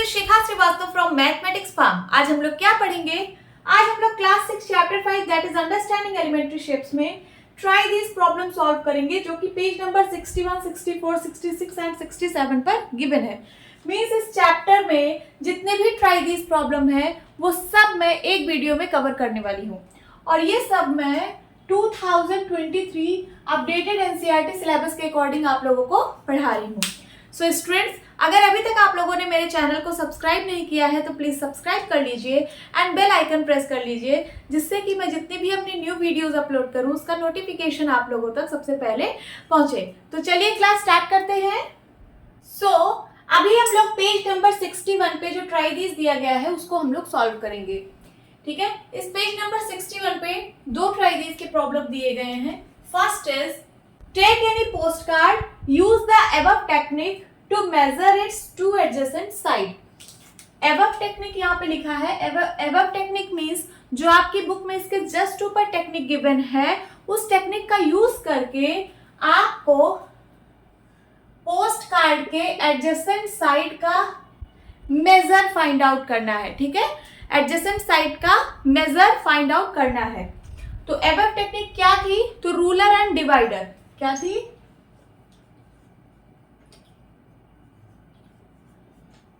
Shikha Srivastava from mathematics farm. आज हम लोग क्या पढ़ेंगे? आज हम लोग class 6 chapter 5 that is understanding elementary shapes में ट्राई दिस प्रॉब्लम सॉल्व करेंगे, जो कि पेज नंबर 61, 64, 66 एंड 67 पर गिवन है। मींस इस चैप्टर में जितने भी ट्राई दिस प्रॉब्लम है वो सब मैं एक वीडियो में कवर करने वाली हूँ, और ये सब मैं 2023 अपडेटेड एनसीईआरटी सिलेबस के अकॉर्डिंग आप लोगों को पढ़ा रही हूँ। सो स्टूडेंट्स, अगर अभी तक आप लोगों ने मेरे चैनल को सब्सक्राइब नहीं किया है तो प्लीज सब्सक्राइब कर लीजिए एंड बेल आइकन प्रेस कर लीजिए, जिससे कि मैं जितनी भी अपनी न्यू वीडियोस अपलोड करूं उसका नोटिफिकेशन आप लोगों तक सबसे पहले पहुंचे। तो चलिए क्लास स्टार्ट करते हैं। सो अभी हम लोग पेज नंबर 61 पे जो ट्राई दिस दिया गया है उसको हम लोग सॉल्व करेंगे। ठीक है, इस पेज नंबर 61 पे दो ट्राई दिस के प्रॉब्लम दिए गए हैं। First is take any post card, use the above technique to measure its two adjacent side. Above technique यहाँ पे लिखा है। एबव टेक्निक मींस जो आपकी बुक में इसके जस्ट ऊपर टेक्निक गिवन है, उस टेक्निक का यूज करके आपको पोस्ट कार्ड के एडजेसेंट साइड का मेजर फाइंड आउट करना है। ठीक है, एडजेसेंट साइड का मेजर फाइंड आउट करना है। तो एबव टेक्निक क्या थी? तो रूलर एंड डिवाइडर क्या थी?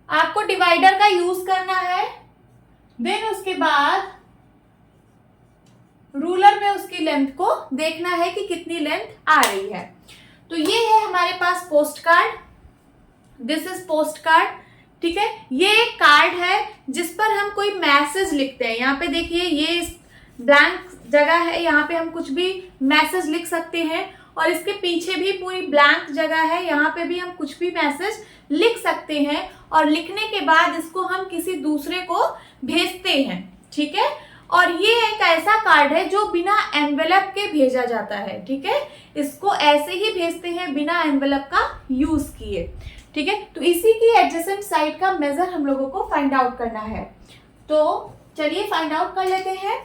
आपको डिवाइडर का यूज करना है, देन उसके बाद रूलर में उसकी लेंथ को देखना है कि कितनी लेंथ आ रही है। तो ये है हमारे पास post card, this is post card. ठीक है, ये एक कार्ड है जिस पर हम कोई मैसेज लिखते हैं। यहाँ पे देखिए, ये ब्लैंक जगह है, यहाँ पे हम कुछ भी मैसेज लिख सकते हैं, और इसके पीछे भी पूरी ब्लैंक जगह है, यहाँ पे भी हम कुछ भी मैसेज लिख सकते हैं, और लिखने के बाद इसको हम किसी दूसरे को भेजते हैं। ठीक है, और ये एक ऐसा कार्ड है जो बिना एनवेलप के भेजा जाता है। ठीक है, इसको ऐसे ही भेजते हैं बिना एनवेलप का यूज किए। ठीक है, तो इसी की एडजेसेंट साइड का मेजर हम लोगों को फाइंड आउट करना है। तो चलिए फाइंड आउट कर लेते हैं।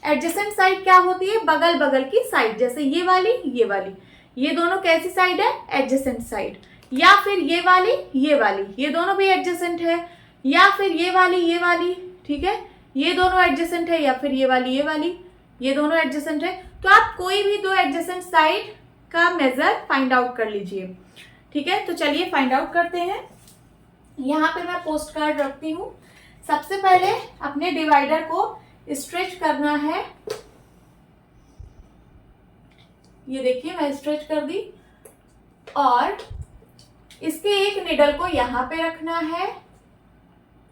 एडजेसेंट साइड क्या होती है? बगल बगल की साइड, जैसे ये वाली, ये वाली, ये दोनों कैसी साइड है? Adjacent side. या फिर ये वाली, ये दोनों भी एडजेसेंट है, या फिर ये वाली। ठीक है, ये दोनों एडजेसेंट है, या फिर ये वाली, ये दोनों एडजेसेंट है। तो आप कोई भी दो एडजेसेंट साइड का मेजर फाइंड आउट कर लीजिए। ठीक है, तो चलिए फाइंड आउट करते हैं। यहाँ पे मैं पोस्ट कार्ड रखती हूँ। सबसे पहले अपने डिवाइडर को स्ट्रेच करना है। ये देखिए, मैं स्ट्रेच कर दी, और इसके एक निडल को यहाँ पे रखना है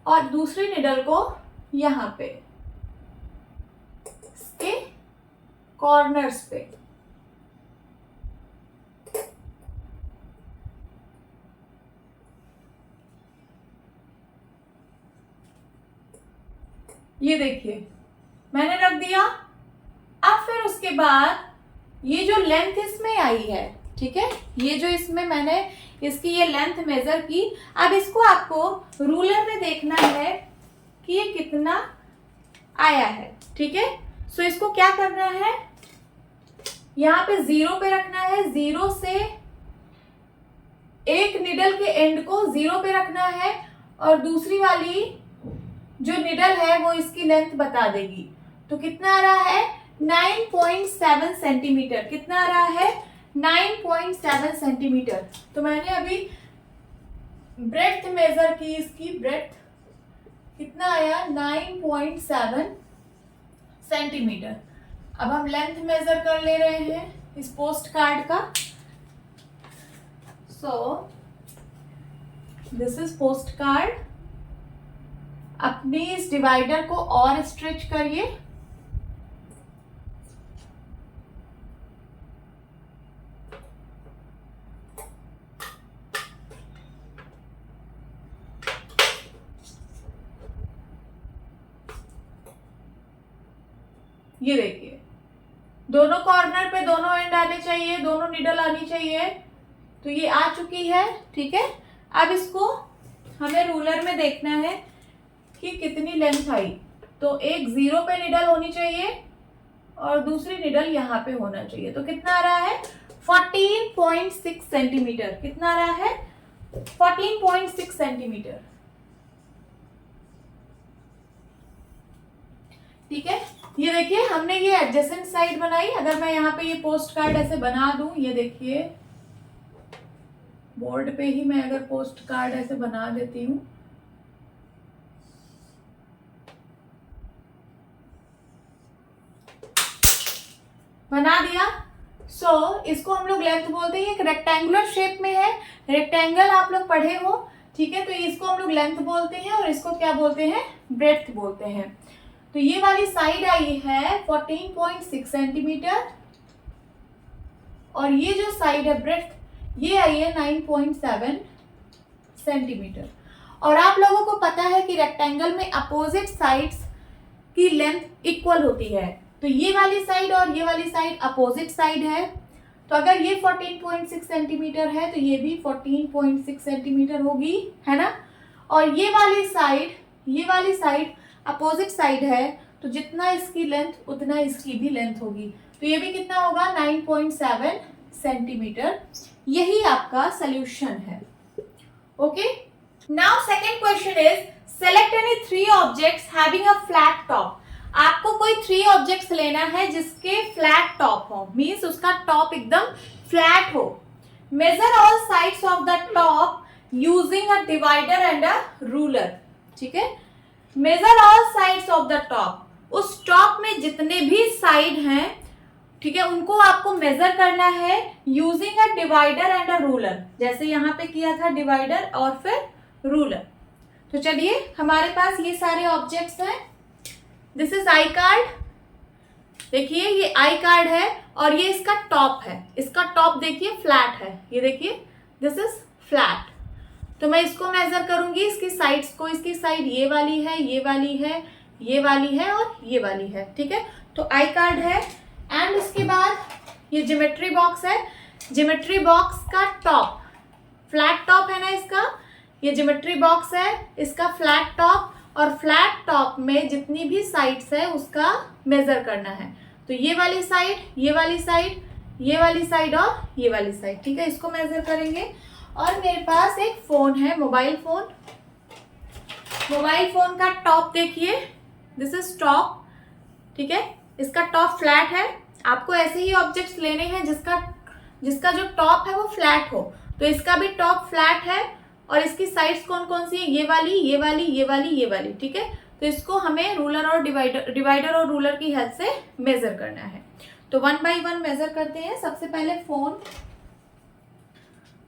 और दूसरी निडल को यहाँ पे, इसके कॉर्नर्स पे। ये देखिए, मैंने रख दिया। अब फिर उसके बाद ये जो लेंथ इसमें आई है, ठीक है, ये जो इसमें मैंने इसकी ये लेंथ मेजर की, अब इसको आपको रूलर में देखना है कि ये कितना आया है। ठीक है, सो इसको क्या करना है? यहाँ पे 0 पे रखना है। 0 से एक निडल के एंड को 0 पे रखना है, और दूसरी वाली जो निडल है वो इसकी लेंथ बता देगी। तो कितना आ रहा है? 9.7 सेंटीमीटर। कितना आ रहा है? 9.7 सेंटीमीटर। तो मैंने अभी ब्रेड्थ मेजर की, इसकी ब्रेड्थ कितना आया? 9.7 सेंटीमीटर। अब हम लेंथ मेजर कर ले रहे हैं इस पोस्ट कार्ड का। सो दिस इज पोस्ट कार्ड। अपनी इस डिवाइडर को और स्ट्रेच करिए। ये देखिए, दोनों कॉर्नर पे दोनों एंड आने चाहिए, दोनों निडल आनी चाहिए। तो ये आ चुकी है। ठीक है, अब इसको हमें रूलर में देखना है कि कितनी लेंथ आई। तो एक 0 पे निडल होनी चाहिए और दूसरी निडल यहाँ पे होना चाहिए। तो कितना आ रहा है? 14.6 सेंटीमीटर। कितना आ रहा है? 14.6 सेंटीमीटर। ठीक है, ये देखिए हमने ये एडजेसेंट साइड बनाई। अगर मैं यहाँ पे ये पोस्ट कार्ड ऐसे बना दूं, ये देखिए बोर्ड पे ही मैं अगर पोस्ट कार्ड ऐसे बना देती हूँ, बना दिया। इसको हम लोग लेंथ बोलते हैं। एक रेक्टेंगुलर शेप में है, रेक्टेंगल आप लोग पढ़े हो, ठीक है। तो इसको हम लोग लेंथ बोलते हैं और इसको क्या बोलते हैं, ब्रेड्थ बोलते हैं। तो ये वाली साइड आई है 14.6 सेंटीमीटर और ये जो साइड है ब्रेड्थ, ये आई है 9.7 सेंटीमीटर। और आप लोगों को पता है कि रेक्टेंगल में अपोजिट साइड्स की लेंथ इक्वल होती है। तो ये वाली साइड और ये वाली साइड अपोजिट साइड है। तो अगर ये 14.6 सेंटीमीटर है तो ये भी 14.6 सेंटीमीटर होगी, है ना। और ये वाली साइड अपोजिट साइड है, तो जितना इसकी लेंथ उतना इसकी भी लेंथ होगी। तो ये भी कितना होगा, 9.7 सेंटीमीटर। यही आपका सॉल्यूशन है। Okay, now second question is select any 3 objects having a flat top. आपको कोई 3 ऑब्जेक्ट्स लेना है जिसके फ्लैट टॉप हो, मींस उसका टॉप एकदम फ्लैट हो। Measure all sides of the top using a divider and a ruler. ठीक है, measure all sides of the top, उस टॉप में जितने भी साइड हैं, ठीक है, उनको आपको मेजर करना है using a divider and a ruler. जैसे यहाँ पे किया था डिवाइडर और फिर रूलर। तो चलिए, हमारे पास ये सारे ऑब्जेक्ट्स हैं। दिस इज आई कार्ड, देखिए ये आई कार्ड है और ये इसका टॉप है। इसका टॉप देखिए फ्लैट है, ये देखिए दिस इज फ्लैट। तो मैं इसको मेजर करूंगी, इसकी साइड्स को। इसकी साइड ये वाली है, ये वाली है, ये वाली है और ये वाली है। ठीक है, तो आई कार्ड है। एंड उसके बाद ये ज्योमेट्री बॉक्स है। ज्योमेट्री बॉक्स का टॉप, फ्लैट टॉप है ना इसका, ये ज्योमेट्री बॉक्स है, इसका फ्लैट टॉप। और फ्लैट टॉप में जितनी भी साइड्स है उसका मेजर करना है। तो ये वाली साइड, ये वाली साइड, ये वाली साइड और ये वाली साइड। ठीक है, इसको मेजर करेंगे। और मेरे पास एक फोन है, मोबाइल फोन। मोबाइल फोन का टॉप देखिए, दिस इज टॉप। ठीक है, इसका टॉप फ्लैट है। आपको ऐसे ही ऑब्जेक्ट्स लेने हैं जिसका जो टॉप है वो फ्लैट हो। तो इसका भी टॉप फ्लैट है और इसकी साइड्स कौन कौन सी है, ये वाली, ये वाली, ये वाली, ये वाली। ठीक है, तो इसको हमें रूलर और डिवाइडर और रूलर की हेल्प से मेजर करना है। तो 1 बाय 1 मेजर करते हैं। सबसे पहले फोन,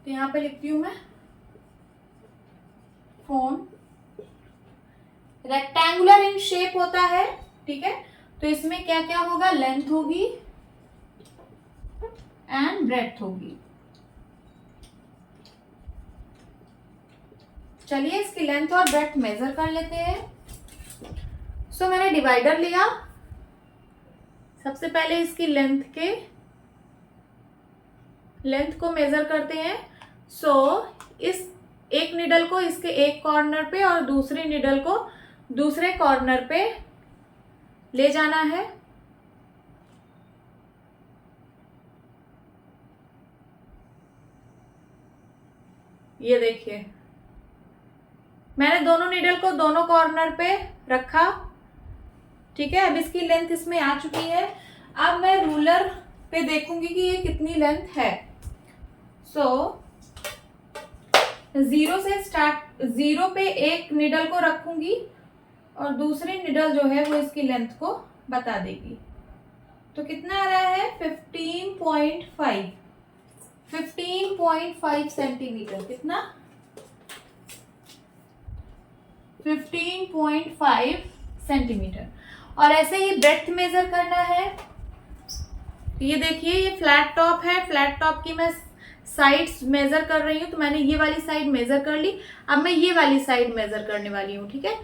तो यहाँ पे लिखती हूँ मैं फोन। रेक्टेंगुलर इन शेप होता है, ठीक है। तो इसमें क्या क्या होगा, लेंथ होगी एंड ब्रेड्थ होगी। चलिए इसकी लेंथ और ब्रेड्थ मेजर कर लेते हैं। सो मैंने डिवाइडर लिया। सबसे पहले इसकी लेंथ को मेजर करते हैं। इस एक निडल को इसके एक कॉर्नर पे और दूसरी निडल को दूसरे कॉर्नर पे ले जाना है। ये देखिए, मैंने दोनों निडल को दोनों कॉर्नर पे रखा। ठीक है, अब इसकी लेंथ इसमें आ चुकी है। अब मैं रूलर पे देखूंगी कि ये कितनी लेंथ है। जीरो पे एक निडल को रखूंगी और दूसरी निडल जो है वो इसकी लेंथ को बता देगी। तो कितना आ रहा है, 15.5 सेंटीमीटर। कितना, 15.5 सेंटीमीटर। और ऐसे ही ब्रेड्थ मेजर करना है। ये देखिए, ये फ्लैट टॉप है। फ्लैट टॉप की मैं साइड्स मेजर कर रही हूँ। तो मैंने ये वाली साइड मेजर कर ली। अब मैं ये वाली साइड मेजर करने वाली हूँ। ठीक है,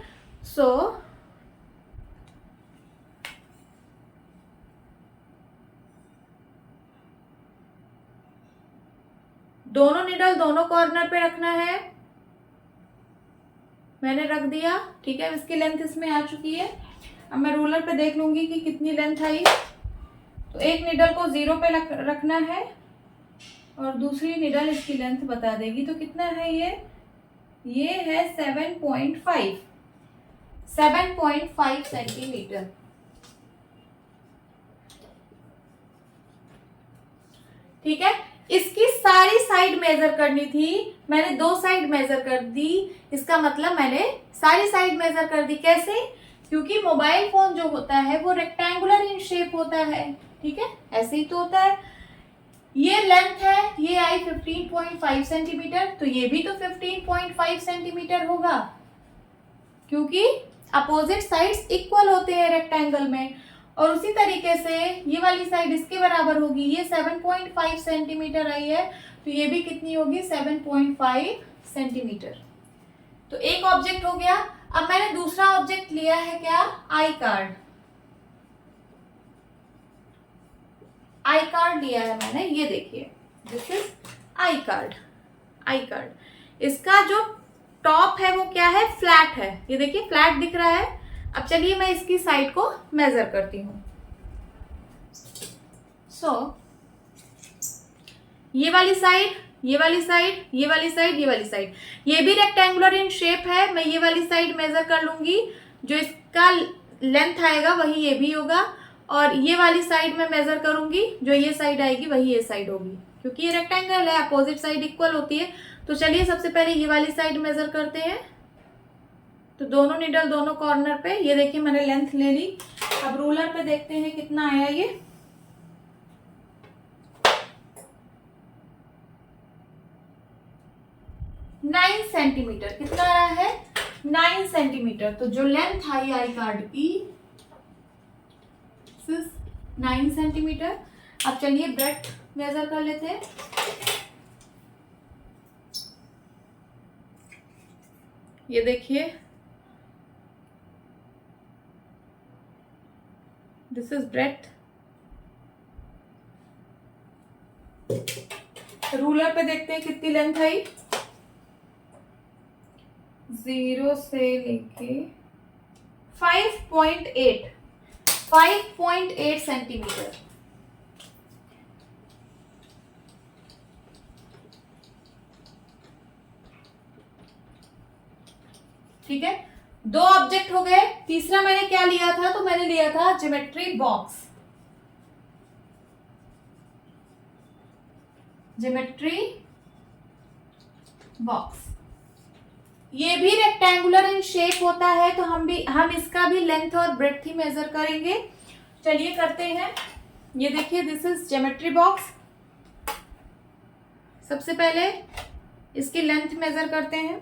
दोनों निडल दोनों कॉर्नर पे रखना है। मैंने रख दिया। ठीक है, इसकी लेंथ इसमें आ चुकी है। अब मैं रूलर पे देख लूंगी कि कितनी लेंथ आई। तो एक निडल को 0 पे रखना है और दूसरी निडल इसकी लेंथ बता देगी। तो कितना है ये है 7.5 सेंटीमीटर। ठीक है। इसकी सारी साइड मेजर करनी थी, मैंने 2 साइड मेजर कर दी, इसका मतलब मैंने सारी साइड मेजर कर दी। कैसे? क्योंकि मोबाइल फोन जो होता है वो रेक्टेंगुलर इन शेप होता है, ठीक है, ऐसे ही तो होता है। ये लेंथ है, ये आई 15.5 सेंटीमीटर, तो ये भी तो 15.5 सेंटीमीटर होगा, क्योंकि अपोजिट साइड्स इक्वल होते हैं रेक्टेंगल में। और उसी तरीके से ये वाली साइड इसके बराबर होगी, ये 7.5 सेंटीमीटर आई है, तो ये भी कितनी होगी? 7.5 सेंटीमीटर। तो एक ऑब्जेक्ट हो गया। अब मैंने दूसरा ऑब्जेक्ट लिया है, क्या? I card. आई कार्ड लिया है मैंने, ये देखिए, this is I card. I card, इसका जो टॉप है वो क्या है? फ्लैट है, ये देखिए फ्लैट दिख रहा है। अब चलिए मैं इसकी साइड को मेजर करती हूँ। ये वाली साइड, ये वाली साइड, ये वाली साइड, ये वाली साइड, ये भी रेक्टेंगुलर इन शेप है। मैं ये वाली साइड मेजर कर लूंगी, जो इसका लेंथ आएगा वही ये भी होगा, और ये वाली साइड में मेजर करूंगी, जो ये साइड आएगी वही ये साइड होगी, क्योंकि ये रेक्टेंगल है, अपोजिट साइड इक्वल होती है। तो चलिए सबसे पहले ये वाली साइड मेजर करते हैं। तो दोनों निडल दोनों कॉर्नर पे, ये देखिए मैंने लेंथ ले ली। अब रूलर पे देखते हैं कितना आया ये। Nine centimetre. कितना आया है? 9 सेंटीमीटर। तो जो लेंथ आई आई कार्ड की 9 सेंटीमीटर। अब चलिए ब्रेड्थ मेजर कर लेते हैं। ये देखिए, दिस इज ब्रेड्थ। रूलर पे देखते हैं कितनी लेंथ आई। 0 से लेके 5.8 सेंटीमीटर। ठीक है, 2 ऑब्जेक्ट हो गए। तीसरा मैंने क्या लिया था? तो मैंने लिया था ज्योमेट्री बॉक्स। ज्योमेट्री बॉक्स, ये भी रेक्टेंगुलर इन शेप होता है, तो हम इसका भी लेंथ और ब्रेड्थ ही मेजर करेंगे। चलिए करते हैं। ये देखिए, दिस इज ज्योमेट्री बॉक्स। सबसे पहले इसकी लेंथ मेजर करते हैं।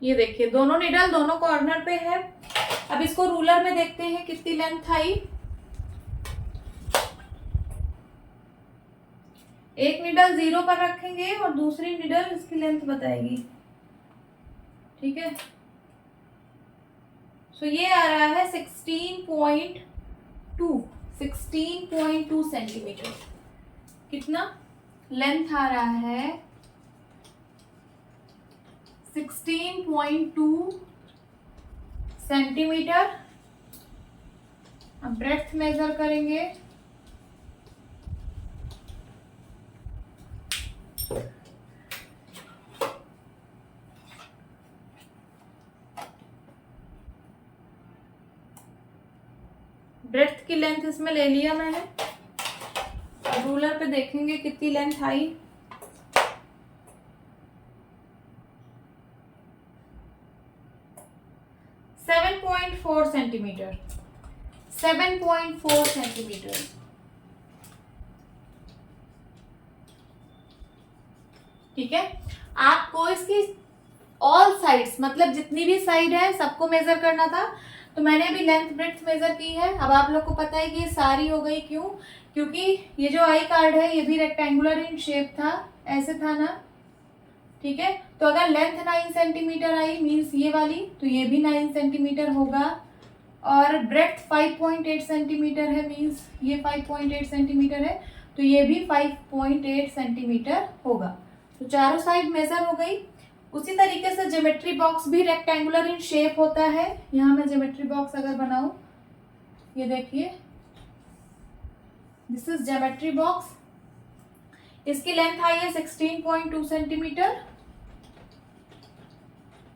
ये देखिए, दोनों निडल दोनों कॉर्नर पे है। अब इसको रूलर में देखते हैं कितनी लेंथ आई। एक निडल 0 पर रखेंगे और दूसरी निडल इसकी लेंथ बताएगी, ठीक है। सो ये आ रहा है 16.2 सेंटीमीटर। कितना लेंथ आ रहा है? 16.2 सेंटीमीटर। अब ब्रेड्थ मेजर करेंगे। ब्रेड्थ की लेंथ इसमें ले लिया मैंने। रूलर पे देखेंगे कितनी लेंथ आई। 7.4 सेंटीमीटर। 7.4 सेंटीमीटर। ठीक है, आपको इसकी ऑल साइड्स, मतलब जितनी भी साइड है सबको मेजर करना था। तो मैंने अभी लेंथ ब्रेड्थ मेजर की है। अब आप लोग को पता है कि ये सारी हो गई, क्यों? क्योंकि ये जो आई कार्ड है ये भी रेक्टेंगुलर इन शेप था, ऐसे था ना, ठीक है। तो अगर लेंथ 9 सेंटीमीटर आई मीन्स ये वाली, तो ये भी 9 सेंटीमीटर होगा। और ब्रेड्थ 5.8 सेंटीमीटर है मीन्स ये 5.8 सेंटीमीटर है, तो ये भी 5.8 सेंटीमीटर होगा। तो चारों साइड मेजर हो गई। उसी तरीके से ज्योमेट्री बॉक्स भी रेक्टेंगुलर इन शेप होता है। यहाँ मैं ज्योमेट्री बॉक्स अगर बनाऊं, ये देखिए, दिस इज ज्योमेट्री बॉक्स। इसकी लेंथ आई है 16.2 सेंटीमीटर।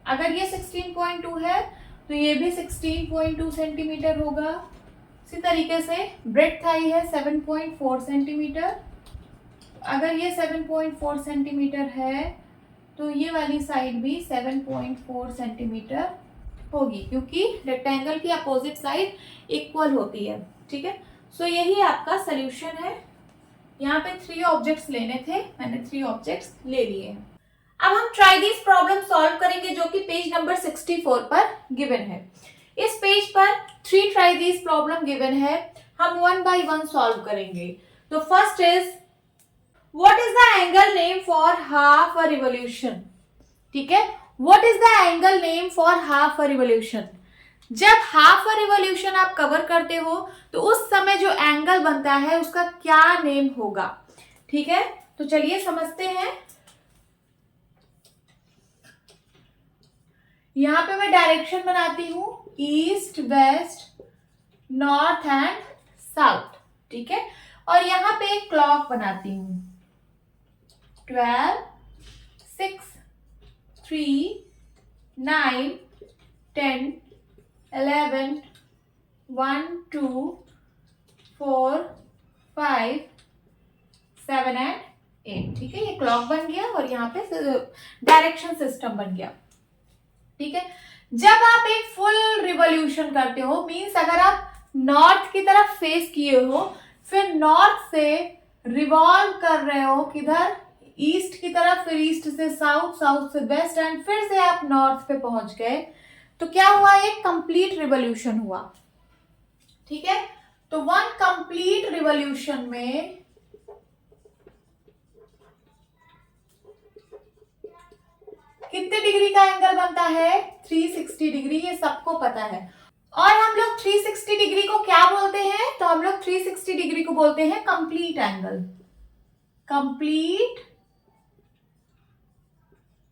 अगर ये 16.2 है तो ये भी 16.2 सेंटीमीटर होगा। इसी तरीके से ब्रेड्थ आई है 7.4 सेंटीमीटर। अगर ये 7.4 सेंटीमीटर है तो ये वाली साइड भी 7.4 सेंटीमीटर होगी, क्योंकि रेक्टेंगल की अपोजिट साइड इक्वल होती है। ठीक है, सो यही आपका सोल्यूशन है। यहाँ पे 3 ऑब्जेक्ट्स लेने थे, मैंने 3 ऑब्जेक्ट्स ले लिए हैं। अब हम ट्राई दिस प्रॉब्लम सॉल्व करेंगे जो कि पेज नंबर 64 पर गिवन है। इस पेज पर 3 ट्राई दिस प्रॉब्लम गिवन है, हम 1 बाय 1 सॉल्व करेंगे। तो first is what is the angle name for half a revolution. ठीक है, what is the angle name for half a revolution. जब हाफ अ रिवॉल्यूशन आप कवर करते हो तो उस समय जो एंगल बनता है उसका क्या नेम होगा। ठीक है, तो चलिए समझते हैं। यहां पे मैं डायरेक्शन बनाती हूं east, west, north and south. ठीक है, और यहां पे एक क्लॉक बनाती हूं 12, 6, 3, 9, 10, 11, 1, 2, 4, 5, 7 एंड 8। ठीक है, ये क्लॉक बन गया और यहाँ पे डायरेक्शन सिस्टम बन गया। ठीक है, जब आप एक फुल रिवॉल्यूशन करते हो, मींस अगर आप नॉर्थ की तरफ फेस किए हो, फिर नॉर्थ से रिवॉल्व कर रहे हो किधर, ईस्ट की तरफ, फिर ईस्ट से साउथ, साउथ से वेस्ट एंड फिर से आप नॉर्थ पे पहुंच गए, तो क्या हुआ, एक कंप्लीट रिवॉल्यूशन हुआ। ठीक है, तो 1 कंप्लीट रिवॉल्यूशन में कितने डिग्री का एंगल बनता है, 360 डिग्री, ये सबको पता है। और हम लोग 360 डिग्री को क्या बोलते हैं, तो हम लोग 360 डिग्री को बोलते हैं कंप्लीट एंगल। Complete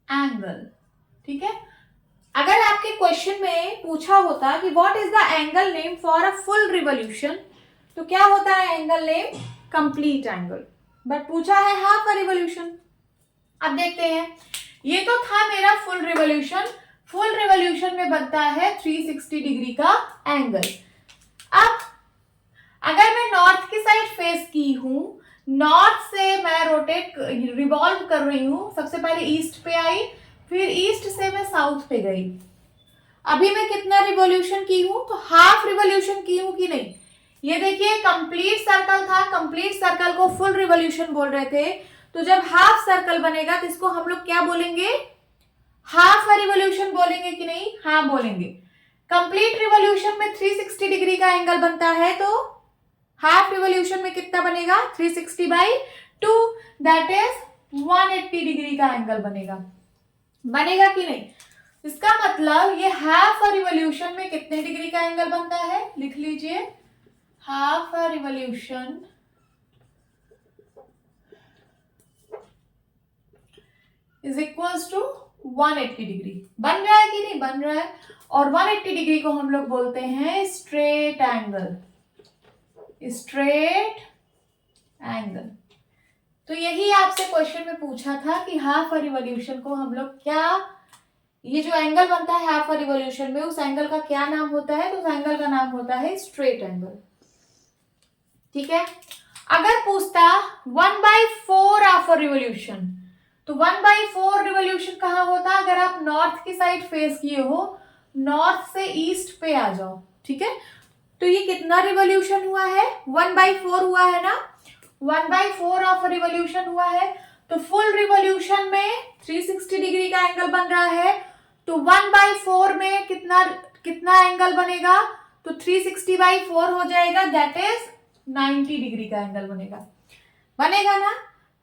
angle. ठीक है, अगर आपके क्वेश्चन में पूछा होता कि what is the angle name for a full revolution, तो क्या होता है angle name, complete angle. But पूछा है हाफ अ रिवॉल्यूशन। अब देखते हैं, ये तो था मेरा फुल रिवॉल्यूशन। फुल रिवॉल्यूशन में बनता है 360 डिग्री का एंगल। अब अगर मैं नॉर्थ की साइड फेस की हूं, नॉर्थ से मैं रोटेट रिवॉल्व कर रही हूं, सबसे पहले ईस्ट पे आई, फिर ईस्ट से मैं साउथ पे गई। अभी मैं कितना रिवॉल्यूशन की हूं, तो हाफ रिवॉल्यूशन की हूं कि नहीं। ये देखिए कंप्लीट सर्कल था, कंप्लीट सर्कल को फुल रिवॉल्यूशन बोल रहे थे, तो जब हाफ सर्कल बनेगा तो इसको हम लोग क्या बोलेंगे, हाफ रिवॉल्यूशन बोलेंगे कि नहीं, हाँ बोलेंगे। कंप्लीट रिवॉल्यूशन में 360 डिग्री का एंगल बनता है, तो हाफ रिवॉल्यूशन में कितना बनेगा, 360/2, दैट इज 180 डिग्री का एंगल बनेगा। बनेगा कि नहीं, इसका मतलब ये हाफ रिवॉल्यूशन में कितने डिग्री का एंगल बनता है, लिख लीजिए, half revolution is equals to 180 degree. बन रहा है कि नहीं, बन रहा है। और 180 डिग्री को हम लोग बोलते हैं स्ट्रेट एंगल। Straight angle. तो यही आपसे क्वेश्चन में पूछा था कि हाफ रिवॉल्यूशन को हम लोग क्या, ये जो एंगल बनता है हाफ रिवॉल्यूशन में, उस एंगल का क्या नाम होता है, तो उस एंगल का नाम होता है स्ट्रेट एंगल। ठीक है, अगर पूछता 1/4 ऑफ रिवॉल्यूशन, तो 1/4 रिवॉल्यूशन कहाँ होता, अगर आप नॉर्थ की साइड फेस किए हो, नॉर्थ से ईस्ट पे आ जाओ। ठीक है, तो ये कितना रिवॉल्यूशन हुआ है, 1/4 हुआ है ना, 1/4 ऑफ रिवॉल्यूशन हुआ है। तो फुल रिवॉल्यूशन में 360 डिग्री का एंगल बन रहा है, तो 1/4 में कितना कितना एंगल बनेगा, तो 360/4 हो जाएगा, दैट इज 90 डिग्री का एंगल बनेगा। बनेगा ना।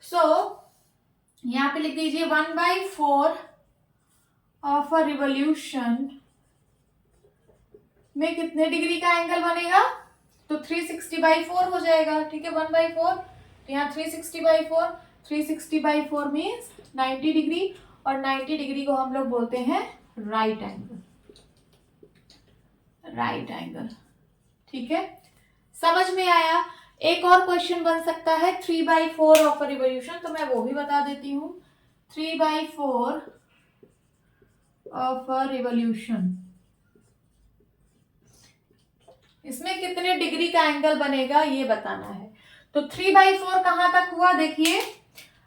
सो यहां पे लिख दीजिए 1/4 ऑफ अ रिवॉल्यूशन में कितने डिग्री का एंगल बनेगा, तो 360/4 हो जाएगा। ठीक है, 1/4, तो यहाँ 360/4, 360/4 मीन्स 90 डिग्री, और 90 डिग्री को हम लोग बोलते हैं राइट एंगल। Right angle. ठीक है, समझ में आया। एक और क्वेश्चन बन सकता है 3/4 ऑफ अ रिवॉल्यूशन, तो मैं वो भी बता देती हूँ। 3/4 ऑफ अ रिवॉल्यूशन, इसमें कितने डिग्री का एंगल बनेगा ये बताना है। तो 3/4 कहां तक हुआ, देखिए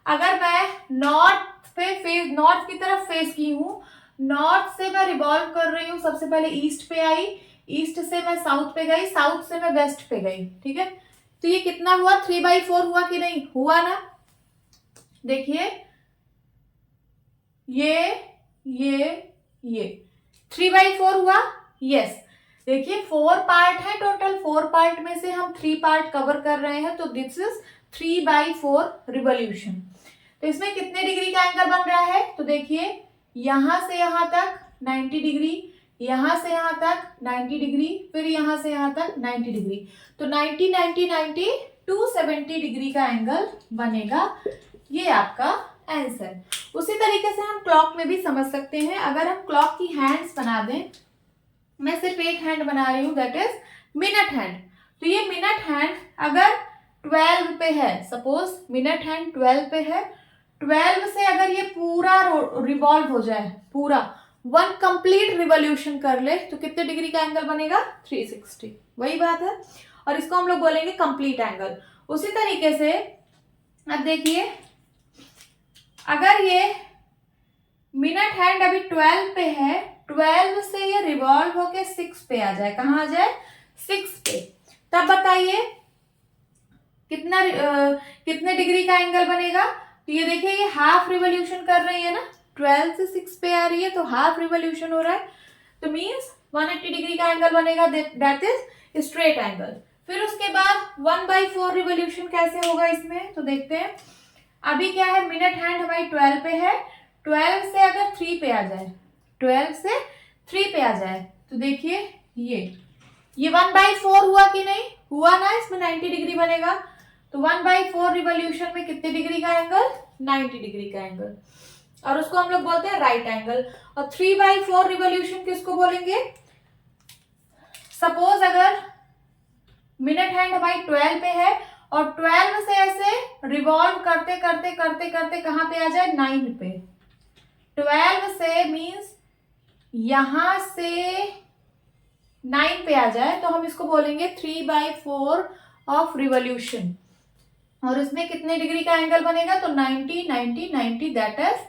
अगर मैं नॉर्थ की तरफ फेस की हूँ, नॉर्थ से मैं रिवॉल्व कर रही हूँ, सबसे पहले ईस्ट पे आई, ईस्ट से मैं साउथ पे गई, साउथ से मैं वेस्ट पे गई, ठीक है। तो ये कितना हुआ, 3/4 हुआ कि नहीं हुआ ना। देखिए ये 3/4 हुआ, यस। देखिए 4 पार्ट है टोटल, 4 पार्ट में से हम 3 पार्ट कवर कर रहे हैं, तो दिस इज 3/4 रिवॉल्यूशन। तो इसमें कितने डिग्री का एंगल बन रहा है, तो देखिए यहां से यहां तक 90 डिग्री, यहां से यहां तक 90 डिग्री, फिर यहां से यहां तक 90 डिग्री, तो 90 90 90 270 डिग्री का एंगल बनेगा। ये आपका आंसर। उसी तरीके से हम क्लॉक में भी समझ सकते हैं। अगर हम क्लॉक की हैंड्स बना दें, मैं सिर्फ एक हैंड बना रही हूं, दैट इज मिनट हैंड। तो ये मिनट हैंड अगर 12 पे है, सपोज मिनट हैंड 12 पे है, 12 से अगर ये पूरा रिवॉल्व हो जाए, पूरा 1 कंप्लीट रिवॉल्यूशन कर ले, तो कितने डिग्री का एंगल बनेगा, 360। वही बात है, और इसको हम लोग बोलेंगे कंप्लीट एंगल। उसी तरीके से अब देखिए, अगर ये मिनट हैंड अभी 12 पे है, 12 से ये रिवॉल्व होके 6 पे आ जाए, कहां आ जाए, 6 पे, तब बताइए कितने डिग्री का एंगल बनेगा। तो ये देखिए ये हाफ रिवॉल्यूशन कर रही है ना, 12 से 6 पे आ रही है, तो हाफ रिवॉल्यूशन हो रहा है, तो मीन्स 180 डिग्री का एंगल बनेगा, दैट इज स्ट्रेट एंगल। फिर उसके बाद 1/4 रिवॉल्यूशन कैसे होगा इसमें, तो देखते हैं। अभी क्या है, मिनट हैंड हमारी 12 पे है, 12 से अगर 3 पे आ जाए, 12 से 3 पे आ जाए, तो देखिए ये 1/4 हुआ कि नहीं हुआ ना, इसमें 90 डिग्री बनेगा। तो 1/4 रिवॉल्यूशन में कितने डिग्री का एंगल, 90 डिग्री का एंगल, और उसको हम लोग बोलते हैं राइट एंगल। और 3/4 रिवॉल्यूशन किसको बोलेंगे, सपोज अगर मिनट हैंड हमारी 12 पे है और 12 से ऐसे रिवॉल्व करते करते करते करते कहां पे आ जाए, 9 पे। 12 से मींस यहां से 9 पे आ जाए, तो हम इसको बोलेंगे 3/4 ऑफ रिवॉल्यूशन। और इसमें कितने डिग्री का एंगल बनेगा, तो 90 90 90, दैट इज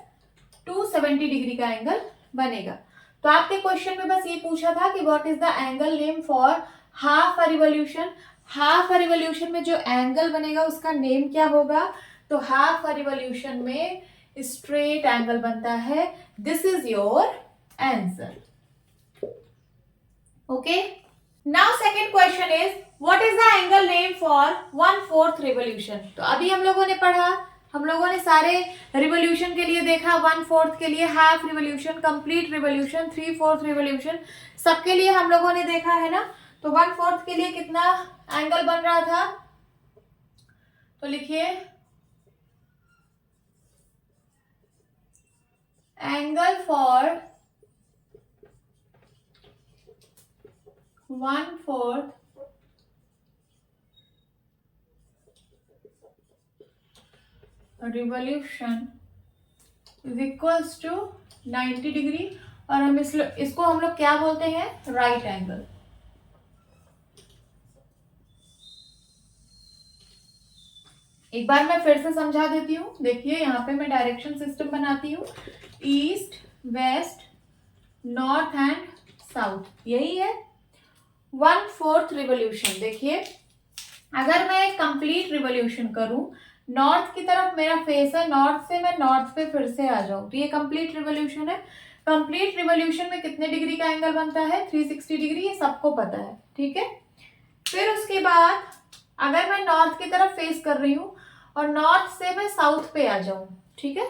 270 डिग्री का एंगल बनेगा। तो आपके क्वेश्चन में बस ये पूछा था कि what is the angle name for half a revolution. Half a revolution में जो एंगल बनेगा उसका नेम क्या होगा, तो हाफ अ रिवॉल्यूशन में स्ट्रेट एंगल बनता है। This is your answer. Okay, now second question is what is the angle name for 1/4 revolution. तो अभी हम लोगों ने पढ़ा, हम लोगों ने सारे रिवॉल्यूशन के लिए देखा, 1/4 के लिए, half revolution, complete revolution, 3/4 revolution, सबके लिए हम लोगों ने देखा है ना। तो 1/4 के लिए कितना एंगल बन रहा था, तो लिखिए angle for 1/4 revolution is equals to 90 degree, और हम इसको हम लोग क्या बोलते हैं, राइट एंगल। एक बार मैं फिर से समझा देती हूँ। देखिए यहाँ पे मैं डायरेक्शन सिस्टम बनाती हूँ, east west north and south, यही है 1/4 रिवॉल्यूशन। देखिए अगर मैं एक कंप्लीट रिवॉल्यूशन करूं, नॉर्थ की तरफ मेरा फेस है, नॉर्थ से मैं नॉर्थ पे फिर से आ जाऊं, तो ये कंप्लीट रिवॉल्यूशन है। कंप्लीट रिवॉल्यूशन में कितने डिग्री का एंगल बनता है, 360 डिग्री, ये सबको पता है, ठीक है। फिर उसके बाद अगर मैं नॉर्थ की तरफ फेस कर रही हूँ और नॉर्थ से मैं साउथ पे आ जाऊं, ठीक है,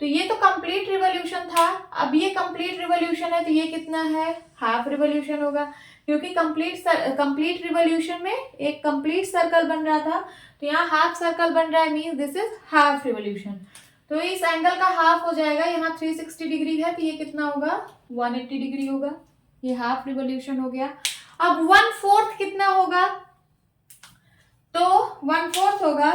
तो ये तो कंप्लीट रिवॉल्यूशन था। अब ये कंप्लीट रिवॉल्यूशन है, तो ये कितना है, हाफ रिवॉल्यूशन होगा, क्योंकि कंप्लीट रिवॉल्यूशन में एक कंप्लीट सर्कल बन रहा था, तो यहाँ हाफ सर्कल बन रहा है, means this is half revolution. तो इस एंगल का हाफ हो जाएगा, यहाँ 360 डिग्री है, तो ये कितना होगा, 180 डिग्री होगा, ये हाफ रिवॉल्यूशन हो गया। अब 1/4 कितना होगा, तो 1/4 होगा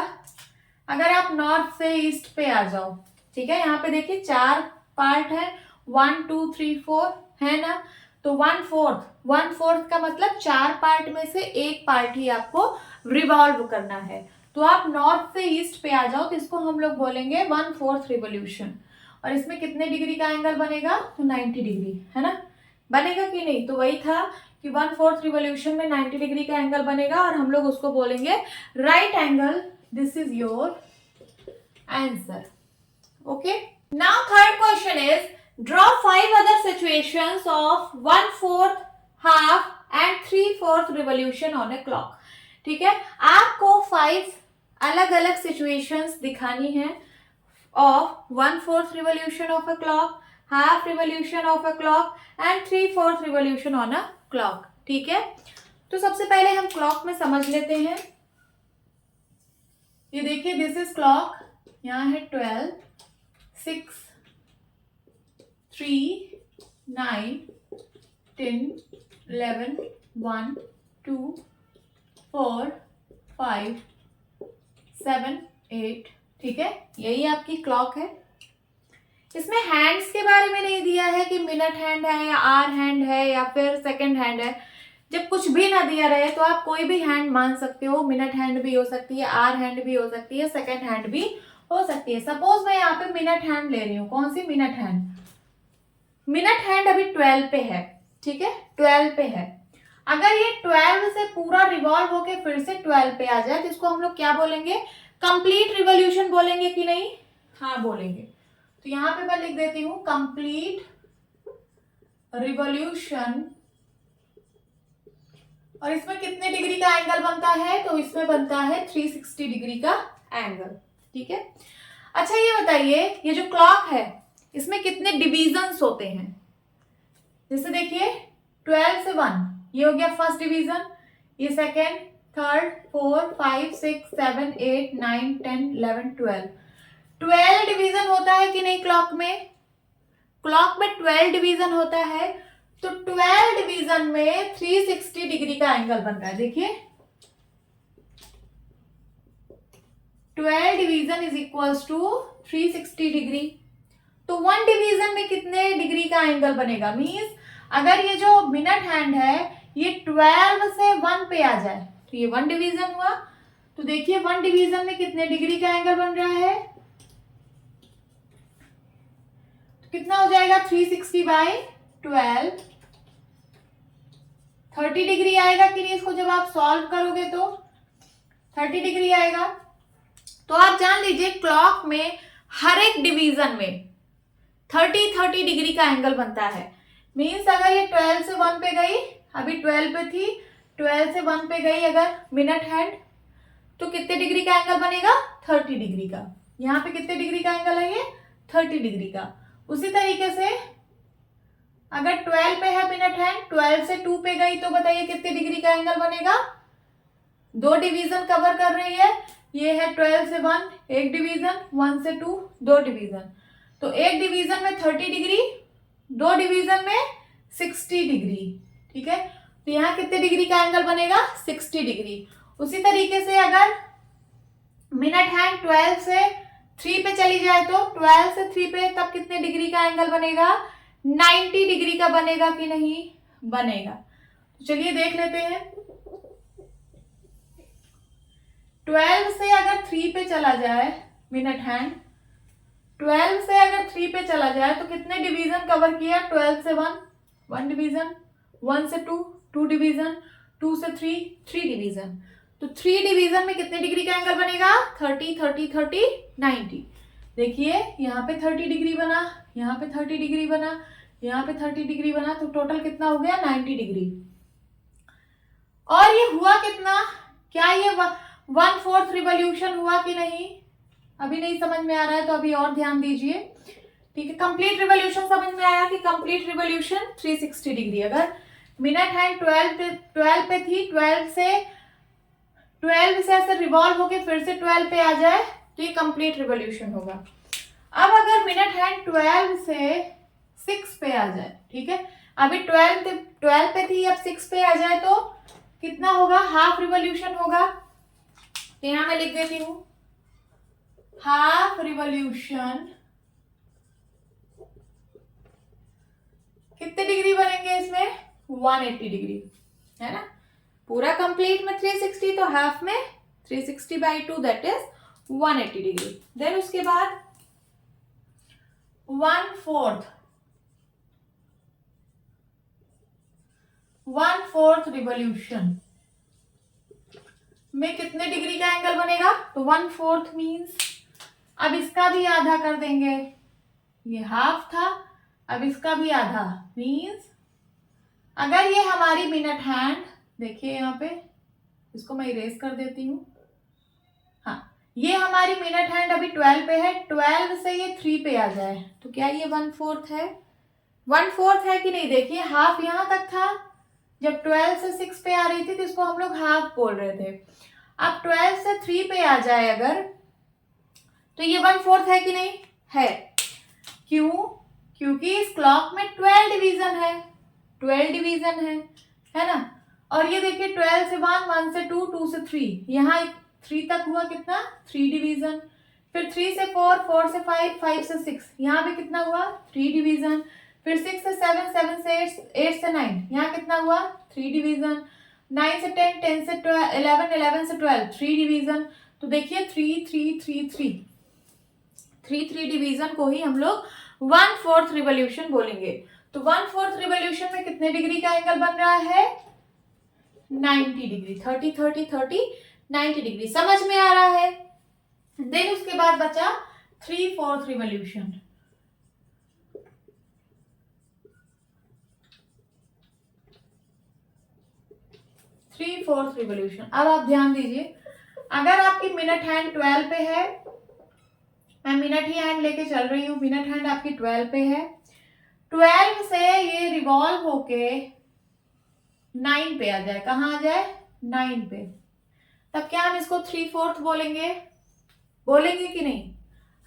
अगर आप नॉर्थ से ईस्ट पे आ जाओ। ठीक है, यहाँ पे देखिए 4 पार्ट है, 1 2 3 4 है ना, तो 1/4 का मतलब 4 पार्ट में से एक पार्ट ही आपको रिवॉल्व करना है। तो आप नॉर्थ से ईस्ट पे आ जाओ तो इसको हम लोग बोलेंगे 1/4 रिवोल्यूशन। और इसमें कितने डिग्री का एंगल बनेगा, तो 90 डिग्री, है ना, बनेगा कि नहीं। तो वही था कि 1/4 रिवोल्यूशन में 90 डिग्री का एंगल बनेगा और हम लोग उसको बोलेंगे right angle. This is your answer. Okay, now third question is draw 5 other situations of 1/4, half and 3/4 revolution on a clock. ठीक है, आपको 5 अलग अलग सिचुएशंस दिखानी है of 1/4 revolution of a clock, half revolution of a clock and 3/4 revolution on a clock. ठीक है, तो सबसे पहले हम क्लॉक में समझ लेते हैं। ये देखिए दिस इज क्लॉक, यहाँ है 12, 6, 3, 9, 10, 11, 1, 2, 4, 5, 7, 8। ठीक है, यही आपकी क्लॉक है। इसमें हैंड्स के बारे में नहीं दिया है कि मिनट हैंड है या आवर हैंड है या फिर सेकंड हैंड है। जब कुछ भी ना दिया रहे तो आप कोई भी हैंड मान सकते हो, मिनट हैंड भी हो सकती है, आवर हैंड भी हो सकती है, सेकंड हैंड भी हो सकती है। सपोज मैं यहाँ पे मिनट हैंड ले रही हूँ, कौन सी मिनट हैंड, मिनट हैंड अभी 12 पे है। ठीक है, 12 पे है। अगर ये 12 से पूरा रिवॉल्व होके फिर से 12 पे आ जाए तो इसको हम लोग क्या बोलेंगे, कंप्लीट रिवोल्यूशन बोलेंगे कि नहीं, हाँ बोलेंगे। तो यहां पे मैं लिख देती हूं कंप्लीट रिवोल्यूशन। और इसमें कितने डिग्री का एंगल बनता है, तो इसमें बनता है 360 डिग्री का एंगल। ठीक है, अच्छा ये बताइए ये जो क्लॉक है इसमें कितने डिवीजन्स होते हैं। जैसे देखिए 12 से 1, ये हो गया फर्स्ट डिवीजन, ये सेकेंड, थर्ड, 4, 5, 6, 7, 8, 9, 10, 11, 12 डिवीजन होता है कि नहीं क्लॉक में, क्लॉक में 12 डिवीजन होता है। तो 12 डिवीजन में 360 डिग्री का एंगल बन रहा है। देखिए 12 division is equals to 360 degree. तो 1 डिवीजन में कितने डिग्री का एंगल बनेगा, मींस अगर ये जो मिनट हैंड है ये 12 से 1 पे आ जाए तो ये 1 डिवीजन हुआ। तो देखिए 1 डिवीजन में कितने डिग्री का एंगल बन रहा है, तो कितना हो जाएगा 360 बाई 12, 30 डिग्री आएगा कि नहीं। इसको जब आप सॉल्व करोगे तो 30 डिग्री आएगा। तो आप जान लीजिए क्लॉक में हर एक डिवीजन में 30 डिग्री का एंगल बनता है। मीन्स अगर ये 12 से 1 पे गई, अभी 12 पे थी, 12 से 1 पे गई अगर मिनट हैंड, तो कितने डिग्री का एंगल बनेगा, 30 डिग्री का। यहाँ पे कितने डिग्री का एंगल है, ये 30 डिग्री का। उसी तरीके से अगर 12 पे है मिनट हैंड, 12 से 2 पे गई तो बताइए कितने डिग्री का एंगल बनेगा, 2 डिवीजन कवर कर रही है। ये है 12 से 1 एक डिवीजन, 1 से 2 2 डिवीजन। तो एक डिवीजन में 30 डिग्री, 2 डिवीजन में 60 डिग्री। ठीक है, तो यहाँ कितने डिग्री का एंगल बनेगा, 60 डिग्री। उसी तरीके से अगर मिनट हैंड 12 से 3 पे चली जाए तो 12 से 3 पे तब कितने डिग्री का एंगल बनेगा, 90 डिग्री का बनेगा कि नहीं, बनेगा। तो चलिए देख लेते हैं। 12 से अगर 3 पे चला जाए मिनट हैंड, 12 से अगर 3 पे चला जाए तो कितने डिवीजन कवर किया, 12 से 1 1 डिवीजन, 1 से 2 2 डिवीजन, 2 से 3 3 डिवीजन। तो 3 डिवीजन में कितने डिग्री का एंगल बनेगा, 30 30 30 90। देखिए यहाँ पे 30 डिग्री बना, यहाँ पे 30 डिग्री बना, यहाँ पे 30 डिग्री बना, तो टोटल कितना हो गया, 90 डिग्री। और ये हुआ कितना, क्या ये 1/4 रिवोल्यूशन हुआ कि नहीं, अभी नहीं समझ में आ रहा है तो अभी और ध्यान दीजिए। ठीक है, कंप्लीट रिवोल्यूशन समझ में आया कि कंप्लीट रिवोल्यूशन 360 डिग्री। अगर मिनट हैंड 12 पे थी, 12 से ऐसे रिवॉल्व होके फिर से 12 पे आ जाए तो ये कंप्लीट रिवोल्यूशन होगा। अब अगर मिनट हैंड 12 से 6 पे आ जाए, ठीक है, अभी 12 पे थी, अब 6 पे आ जाए तो कितना होगा, हाफ रिवोल्यूशन होगा। तो यहां मैं लिख देती हूं हाफ रिवॉल्यूशन कितने डिग्री बनेंगे इसमें 180 डिग्री, है ना। पूरा कंप्लीट में 360 तो हाफ में 360/2 दैट इज 180 डिग्री। देन उसके बाद 1/4 रिवॉल्यूशन में कितने डिग्री का एंगल बनेगा, तो 1/4 मीन्स अब इसका भी आधा कर देंगे, ये हाफ था अब इसका भी आधा, मीन्स अगर ये हमारी मिनट हैंड, देखिए यहाँ पे इसको मैं इरेज कर देती हूँ, हाँ ये हमारी मिनट हैंड अभी 12 पे है, 12 से ये 3 पे आ जाए तो क्या ये 1/4 है, 1/4 है कि नहीं। देखिए हाफ यहाँ तक था, जब 12 से 6 पे आ रही थी तो इसको हम लोग हाफ बोल रहे थे। अब 12 से 3 पे आ जाए अगर, तो ये 1/4 है कि नहीं है। क्यों, क्योंकि इस क्लॉक में 12 डिवीजन है, 12 डिवीजन है ना। और ये देखिए 12 से 1, 1 से 2, 2 से 3, यहाँ 3 तक हुआ कितना 3 डिवीजन, फिर 3 से 4, 4 से 5, 5 से 6, यहाँ भी कितना हुआ 3 डिवीजन, फिर 6 से 7, 7 से 8, 8 से 9, यहाँ कितना हुआ 3 डिवीजन, 9 से 10, 10 से 12, 11, 11 से 12, 3 डिवीजन। तो देखिए 3 3 3 3 3 3 डिवीजन को ही हम लोग 1/4 रिवॉल्यूशन बोलेंगे। तो 1/4 रिवॉल्यूशन में कितने डिग्री का एंगल बन रहा है 90 डिग्री, 30 30 30 90 डिग्री, समझ में आ रहा है। देन उसके बाद बचा 3/4 रिवॉल्यूशन, 3/4 रिवॉल्यूशन। अब आप ध्यान दीजिए, अगर आपकी मिनट हैंड 12 पे है, मैं मिनट ही हैंड लेके चल रही हूँ, मिनट हैंड आपकी 12 पे है, 12 से ये रिवॉल्व होके 9 पे आ जाए, कहाँ आ जाए 9 पे, तब क्या हम इसको 3/4 बोलेंगे, बोलेंगे कि नहीं,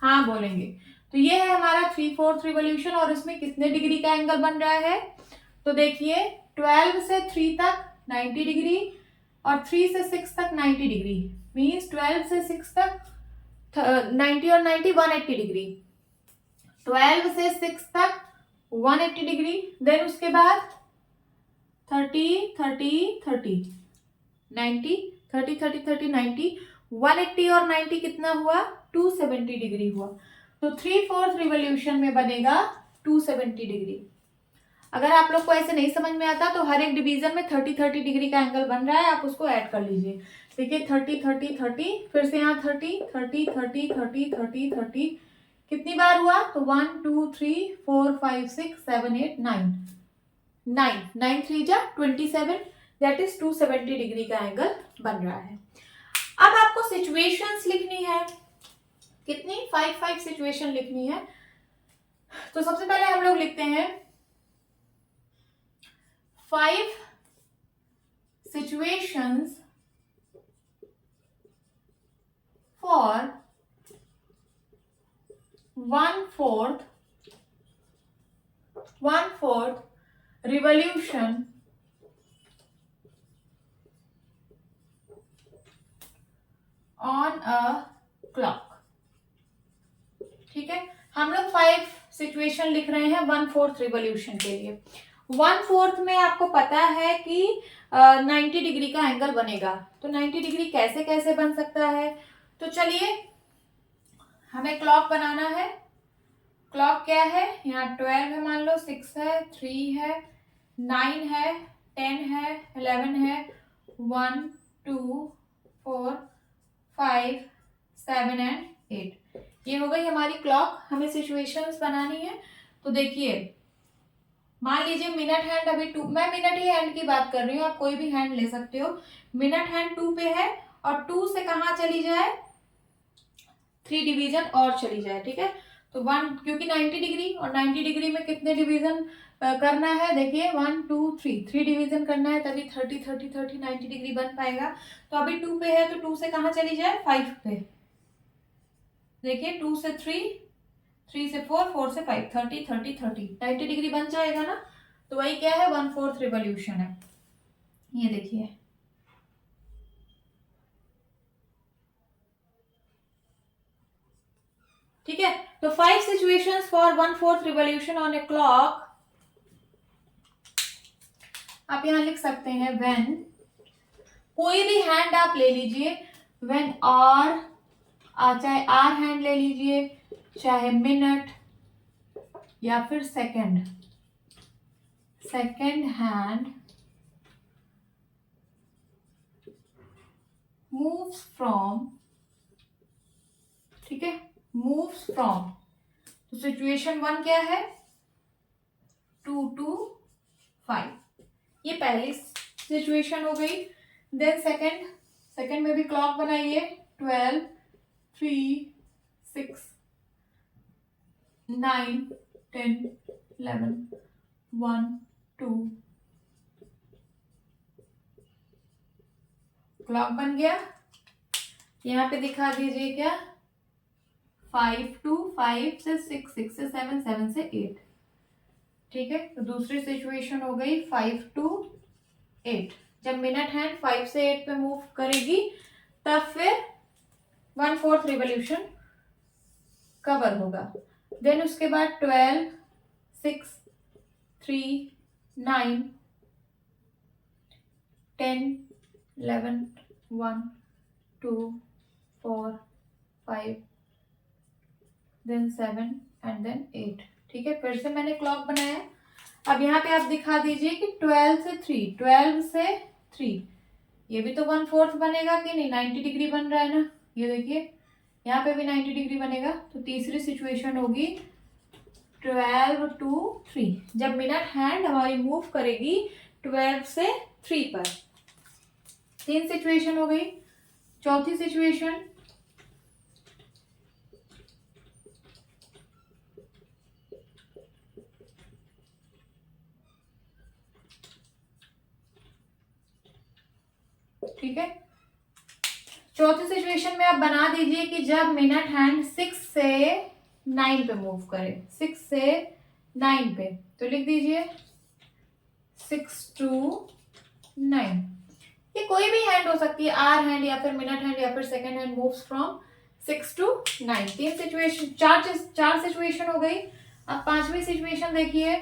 हाँ बोलेंगे। तो ये है हमारा 3/4 रिवॉल्यूशन, और इसमें कितने डिग्री का एंगल बन रहा है, तो देखिए 12 से 3 तक 90 डिग्री और 3 से 6 तक 90 डिग्री, मीन्स 12 से 6 तक 90 और 90 180 डिग्री, 12 से 6 तक 180 डिग्री, देन उसके बाद 30 30 30 90 30 30 30 90 180 और 90 कितना हुआ 270 डिग्री हुआ। तो 3/4 रिवॉल्यूशन में बनेगा 270 डिग्री। अगर आप लोग को ऐसे नहीं समझ में आता तो हर एक डिवीजन में 30 30 डिग्री का एंगल बन रहा है, आप उसको ऐड कर लीजिए। देखिए 30 30 30, फिर से यहाँ 30 30 30 30 30 30, कितनी बार हुआ, तो 1 2 3 4 5 6 7 8 9 9 9 3 जा 27, दैट इज 270 डिग्री का एंगल बन रहा है। अब आपको सिचुएशंस लिखनी है, कितनी 5 सिचुएशन लिखनी है। तो सबसे पहले हम लोग लिखते हैं 5 situations for 1/4 revolution on a clock। ठीक है, हम लोग 5 सिचुएशन लिख रहे हैं 1/4 रिवॉल्यूशन के लिए। 1/4 में आपको पता है कि 90 डिग्री का एंगल बनेगा, तो 90 डिग्री कैसे कैसे बन सकता है, तो चलिए हमें क्लॉक बनाना है। क्लॉक क्या है, यहाँ 12 है, मान लो 6 है, 3 है, 9 है, 10 है, 11 है, 1 2 4 5 7 एंड 8, ये हो गई हमारी क्लॉक। हमें सिचुएशंस बनानी है। तो देखिए मान लीजिए मिनट हैंड अभी 2, मैं मिनट ही हैंड की बात कर रही हूँ, आप कोई भी हैंड ले सकते हो। मिनट हैंड 2 पे है और 2 से कहाँ चली जाए 3 डिवीजन और चली जाए, ठीक है। तो 1, क्योंकि 90 डिग्री और 90 डिग्री में कितने डिवीजन करना है, देखिए 1 2 3 डिवीजन करना है, तभी 30 30 30 90 डिग्री बन पाएगा। तो अभी 2 पे है तो 2 से कहाँ चली जाए 5 पे, देखिए 2 से 3, 3 से 4, 4 से 5, 30 30 30 90 डिग्री बन जाएगा ना। तो वही क्या है 1/4 रिवॉल्यूशन है। ये देखिए for 1/4 revolution on a clock, आप यहां लिख सकते हैं व्हेन, कोई भी हैंड आप ले लीजिए, व्हेन आर, चाहे आर हैंड ले लीजिए, चाहे मिनट या फिर second, second hand moves from, ठीक है, मूव्स फ्रॉम, तो सिचुएशन 1 क्या है, 2 to 5, ये पहली सिचुएशन हो गई। देन सेकंड में भी क्लॉक बनाइए, 12, 3, 6, 9, 10, 11, 1, 2, क्लॉक बन गया। यहाँ पे दिखा दीजिए क्या, 5 to 5 से 6, 6 से 7, 7 से 8, ठीक है। तो दूसरी सिचुएशन हो गई 5 to 8, जब मिनट हैंड 5 से 8 पे मूव करेगी तब फिर 1/4 रिवॉल्यूशन कवर होगा। देन उसके बाद 12, 6, 3, 9, 10, 11, 1, 2, 4, 5, देन 7 एंड देन 8, ठीक है। फिर से मैंने क्लॉक बनाया। अब यहाँ पे आप दिखा दीजिए कि 12 से 3, 12 से 3, ये भी तो 1/4 बनेगा कि नहीं, 90 डिग्री बन रहा है ना, ये देखिए यहाँ पे भी 90 डिग्री बनेगा। तो तीसरी सिचुएशन होगी 12 to 3, जब मिनट हैंड हमारी मूव करेगी 12 से 3 पर। 3 सिचुएशन हो गई। चौथी सिचुएशन, ठीक है, चौथी सिचुएशन में आप बना दीजिए कि जब मिनट हैंड 6 से 9 पे मूव करे, 6 से 9 पे, तो लिख दीजिए 6 to 9, ये कोई भी हैंड हो सकती है, आर हैंड या फिर मिनट हैंड या फिर second hand moves from 6 to 9। तीन सिचुएशन, चार सिचुएशन हो गई। अब पांचवी सिचुएशन देखिए,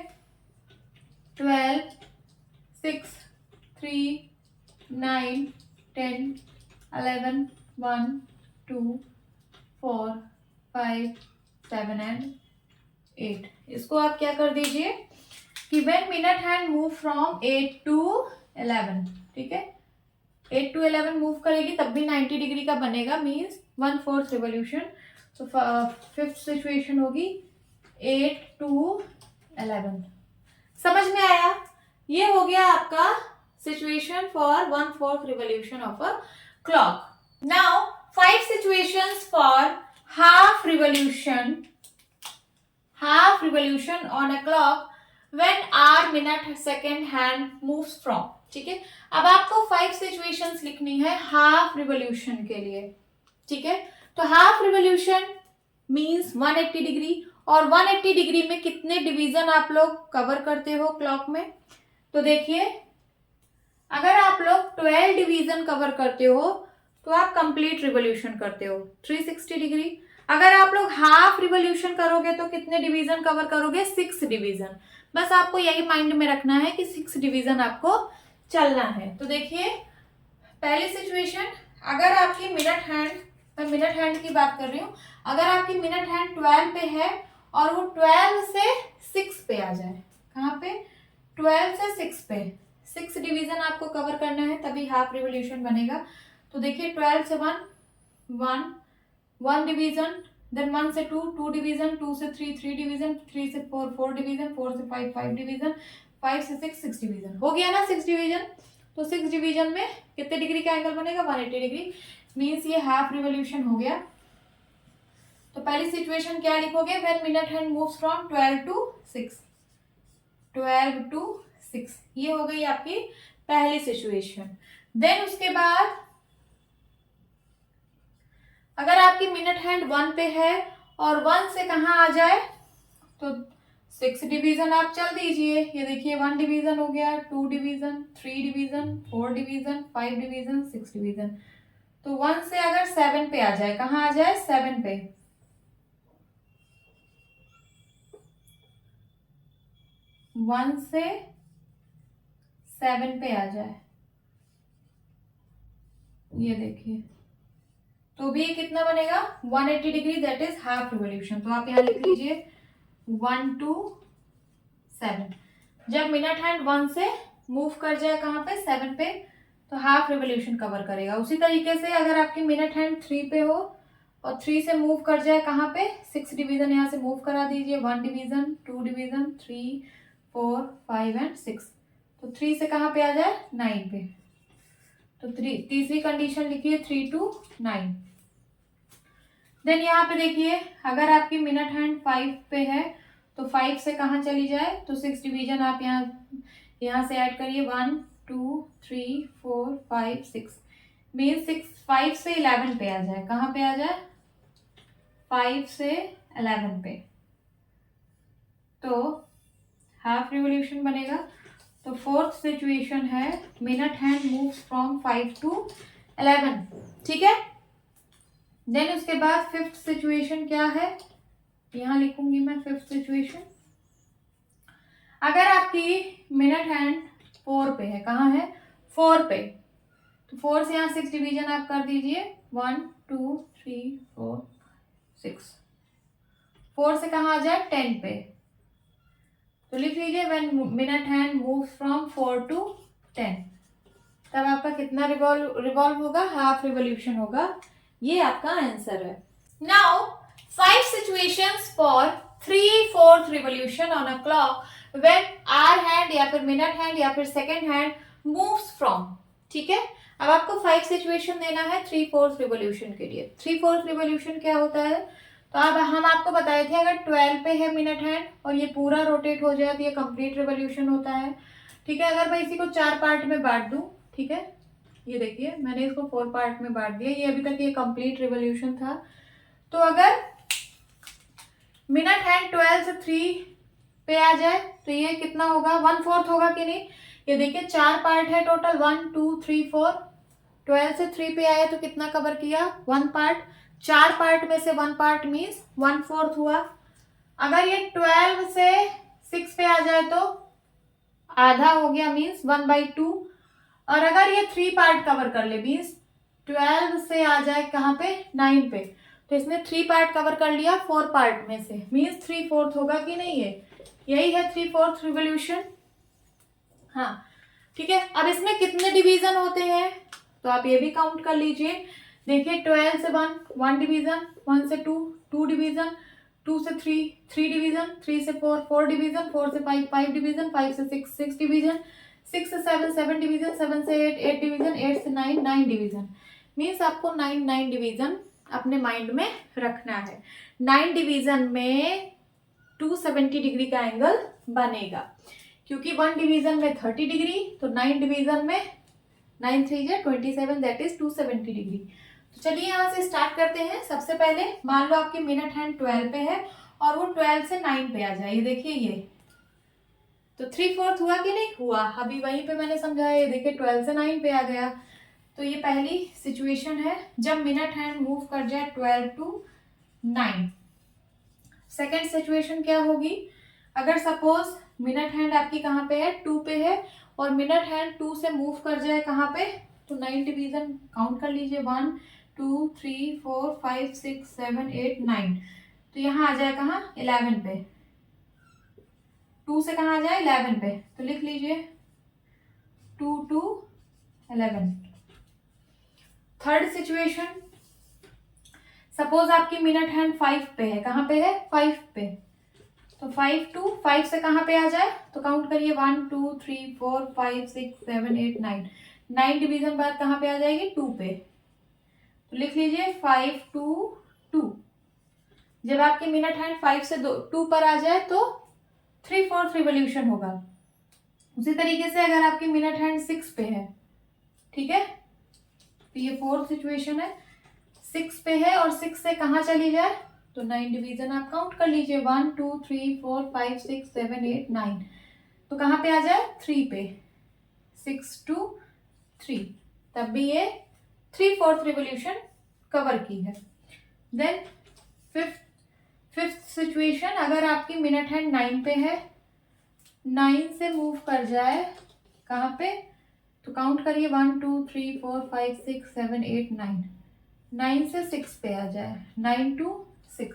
12, 6, 3, 9, 10, 11, 1, 2, 4, 5, 7 एंड 8। इसको आप क्या कर दीजिए कि when minute hand move from 8 to 11, ठीक है, 8 to 11 मूव करेगी तब भी 90 डिग्री का बनेगा, मीन्स 1/4 रिवॉल्यूशन। तो फिफ्थ सिचुएशन होगी 8 to 11। समझ में आया? ये हो गया आपका situation for 1/4 revolution of a clock. Now 5 situations for half revolution on a clock when hour, minute, second hand moves from, ठीक है। अब आपको 5 situations लिखनी है हाफ रिवॉल्यूशन के लिए, ठीक है। तो हाफ रिवॉल्यूशन मींस 180 डिग्री, और 180 डिग्री में कितने डिवीजन आप लोग कवर करते हो क्लॉक में? तो देखिए, अगर आप लोग 12 डिवीजन कवर करते हो तो आप कंप्लीट रिवॉल्यूशन करते हो 360 डिग्री। अगर आप लोग हाफ रिवॉल्यूशन करोगे तो कितने डिवीजन कवर करोगे? 6 डिवीजन। बस आपको यही माइंड में रखना है कि 6 डिवीजन आपको चलना है। तो देखिए, पहली सिचुएशन, अगर आपकी मिनट हैंड, मैं मिनट हैंड की बात कर रही हूँ, अगर आपकी मिनट हैंड 12 पे है और वो 12 से 6 पे आ जाए, कहाँ पे? 12 से 6 पे, 6 डिवीजन आपको कवर करना है तभी हाफ रिवॉल्यूशन बनेगा। तो देखिए, 12 से 1 डिवीजन, देन 1 से 2 डिवीजन, 2 से 3 डिवीजन, 3 से 4 डिवीजन, 4 से 5 डिवीजन, 5 से 6 डिवीजन। हो गया ना 6 डिवीजन? तो 6 डिवीजन में कितने डिग्री का एंगल बनेगा? 180 डिग्री, मीन्स ये हाफ रिवॉल्यूशन हो गया। तो पहली सिचुएशन क्या लिखोगे? When minute hand moves from 12 to 6, 12 to 6, ये हो गई आपकी पहली सिचुएशन। देन उसके बाद अगर आपकी मिनट हैंड 1 पे है और 1 से कहाँ आ जाए तो 6 डिवीजन आप चल दीजिए। ये देखिए, 1 डिवीजन हो गया, 2 division, 3 division, 4 division, 5 division, 6 division. तो 1 से अगर 7 पे आ जाए, कहाँ आ जाए? 7 पे, 1 से 7 पे आ जाए, ये देखिए, तो भी ये कितना बनेगा 180 degree, that is half revolution. तो आप यहाँ लिख लीजिए 1 to 7। जब मिनट हैंड 1 से मूव कर जाए कहाँ पे 7 पे, तो हाफ रिवॉल्यूशन कवर करेगा। उसी तरीके से अगर आपकी मिनट हैंड 3 पे हो और 3 से मूव कर जाए कहाँ पे 6 डिवीजन, यहाँ से मूव करा दीजिए, 1 डिवीजन, 2 डिवीजन, 3, 4, 5 एंड 6। तो 3 से कहाँ पे आ जाए 9 पे, तो तीसरी कंडीशन लिखिए 3 to 9। देन यहाँ पे देखिए अगर आपकी मिनट हैंड 5 पे है तो 5 से कहाँ चली जाए, तो 6 डिवीजन आप यहाँ से ऐड करिए, 1, 2, 3, 4, 5, 6, मीन 5 से 11 पे आ जाए, कहाँ पे आ जाए 5 से 11 पे, तो हाफ रिवॉल्यूशन बनेगा। तो फोर्थ सिचुएशन है minute hand moves from 5 to 11, ठीक है। देन उसके बाद फिफ्थ सिचुएशन क्या है, यहां लिखूंगी मैं फिफ्थ सिचुएशन। अगर आपकी मिनट हैंड 4 पे है, कहाँ है 4 पे, तो 4 से यहाँ 6 डिवीजन आप कर दीजिए, 1, 2, 3, 4, 6। 4 से कहाँ आ जाए 10 पे, तो लिख लीजिए when minute hand move from 4 to 10, तब आपका कितना रिवॉल्व होगा, हाफ रिवॉल्यूशन होगा। ये आपका आंसर है। Now 5 situations for 3/4 revolution on a clock when hour hand या फिर मिनट हैंड या फिर सेकंड हैंड मूव्स फ्रॉम, ठीक है। अब आपको 5 सिचुएशन देना है 3/4 रिवॉल्यूशन के लिए। 3/4 रिवॉल्यूशन क्या होता है, तो अब हम आपको बताए थे अगर 12 पे है मिनट हैंड और ये पूरा रोटेट हो जाए तो ये कंप्लीट रिवॉल्यूशन होता है, ठीक है। अगर मैं इसी को 4 पार्ट में बांट दूं, ठीक है, ये देखिए मैंने इसको 4 पार्ट में बांट दिया, ये अभी तक ये कंप्लीट रिवॉल्यूशन था। तो अगर मिनट हैंड 12 से 3 पे आ जाए तो ये कितना होगा 1/4 होगा कि नहीं, ये देखिए 4 पार्ट है टोटल, 1, 2, 3, 4। 12 से 3 पे आया तो कितना कवर किया 1 पार्ट, 4 पार्ट में से 1 पार्ट मीन्स 1/4 हुआ। अगर ये 12 से 6 पे आ जाए तो आधा हो गया मीन्स 1/2। और अगर ये 3 पार्ट कवर कर ले मीन्स 12 से आ जाए कहाँ पे 9 पे, तो इसने 3 पार्ट कवर कर लिया 4 पार्ट में से, मीन्स 3/4 होगा कि नहीं, यही है 3/4 रिवॉल्यूशन। हाँ ठीक है। अब इसमें कितने डिवीजन होते हैं तो आप ये भी काउंट कर लीजिए। देखिए 12 से 1 डिवीजन, 1 से 2 डिवीजन, 2 से 3 डिवीजन, 3 से 4 डिवीजन, 4 से 5 डिवीजन, 5 से 6 डिवीजन, 6 से 7 डिवीजन, 7 से 8 डिवीजन, 8 से 9 डिवीजन। मीन्स आपको 9 डिवीजन अपने माइंड में रखना है। 9 डिवीजन में 270 डिग्री का एंगल बनेगा, क्योंकि 1 डिवीजन में 30 डिग्री, तो 9 डिवीजन में 9 3 27, दैट इज 270 डिग्री। तो चलिए यहाँ से स्टार्ट करते हैं। सबसे पहले मान लो आपकी मिनट हैंड 12 पे है और वो 12 से 9 पे आ जाए, ये देखिए ये तो 3/4 हुआ कि नहीं हुआ, अभी वहीं पे मैंने समझाया, ये देखिए 12 से 9 पे आ गया। तो ये पहली सिचुएशन है जब मिनट हैंड मूव कर जाए 12 to 9। सेकेंड सिचुएशन क्या होगी, अगर सपोज मिनट हैंड आपकी कहाँ पे है 2 पे है और मिनट हैंड 2 से मूव कर जाए कहाँ पे, तो 9 डिवीजन काउंट कर लीजिए, 1, 2, 3, 4, 5, 6, 7, 8, 9। तो यहाँ आ जाए कहाँ 11 पे, 2 से कहाँ आ जाए 11 पे, तो लिख लीजिए 2 to 11। थर्ड सिचुएशन, सपोज आपकी मिनट हैंड 5 पे है, कहाँ पे है 5 पे, तो 5 से कहाँ पे आ जाए, तो काउंट करिए 1, 2, 3, 4, 5, 6, 7, 8, 9। 9 डिवीजन बाद कहाँ पे आ जाएगी 2 पे, तो लिख लीजिए 5 to 2। जब आपकी मिनट हैंड 5 से 2 पर आ जाए तो 3/4 रिवॉल्यूशन होगा। उसी तरीके से अगर आपकी मिनट हैंड 6 पे है, ठीक है, तो ये फोर्थ सिचुएशन है, 6 पे है और 6 से कहाँ चली जाए, तो 9 डिवीजन आप काउंट कर लीजिए, 1, 2, 3, 4, 5, 6, 7, 8, 9। तो कहाँ पे आ जाए 3 पे, 6 to 3, तब भी ये 3/4 रिवॉल्यूशन कवर की है। देन फिफ्थ सिचुएशन, अगर आपकी मिनट हैंड 9 पे है 9 से मूव कर जाए कहाँ पे, तो काउंट करिए 1 2 3 4 5 6 7 8 9, 9 से 6 पे आ जाए, 9 to 6,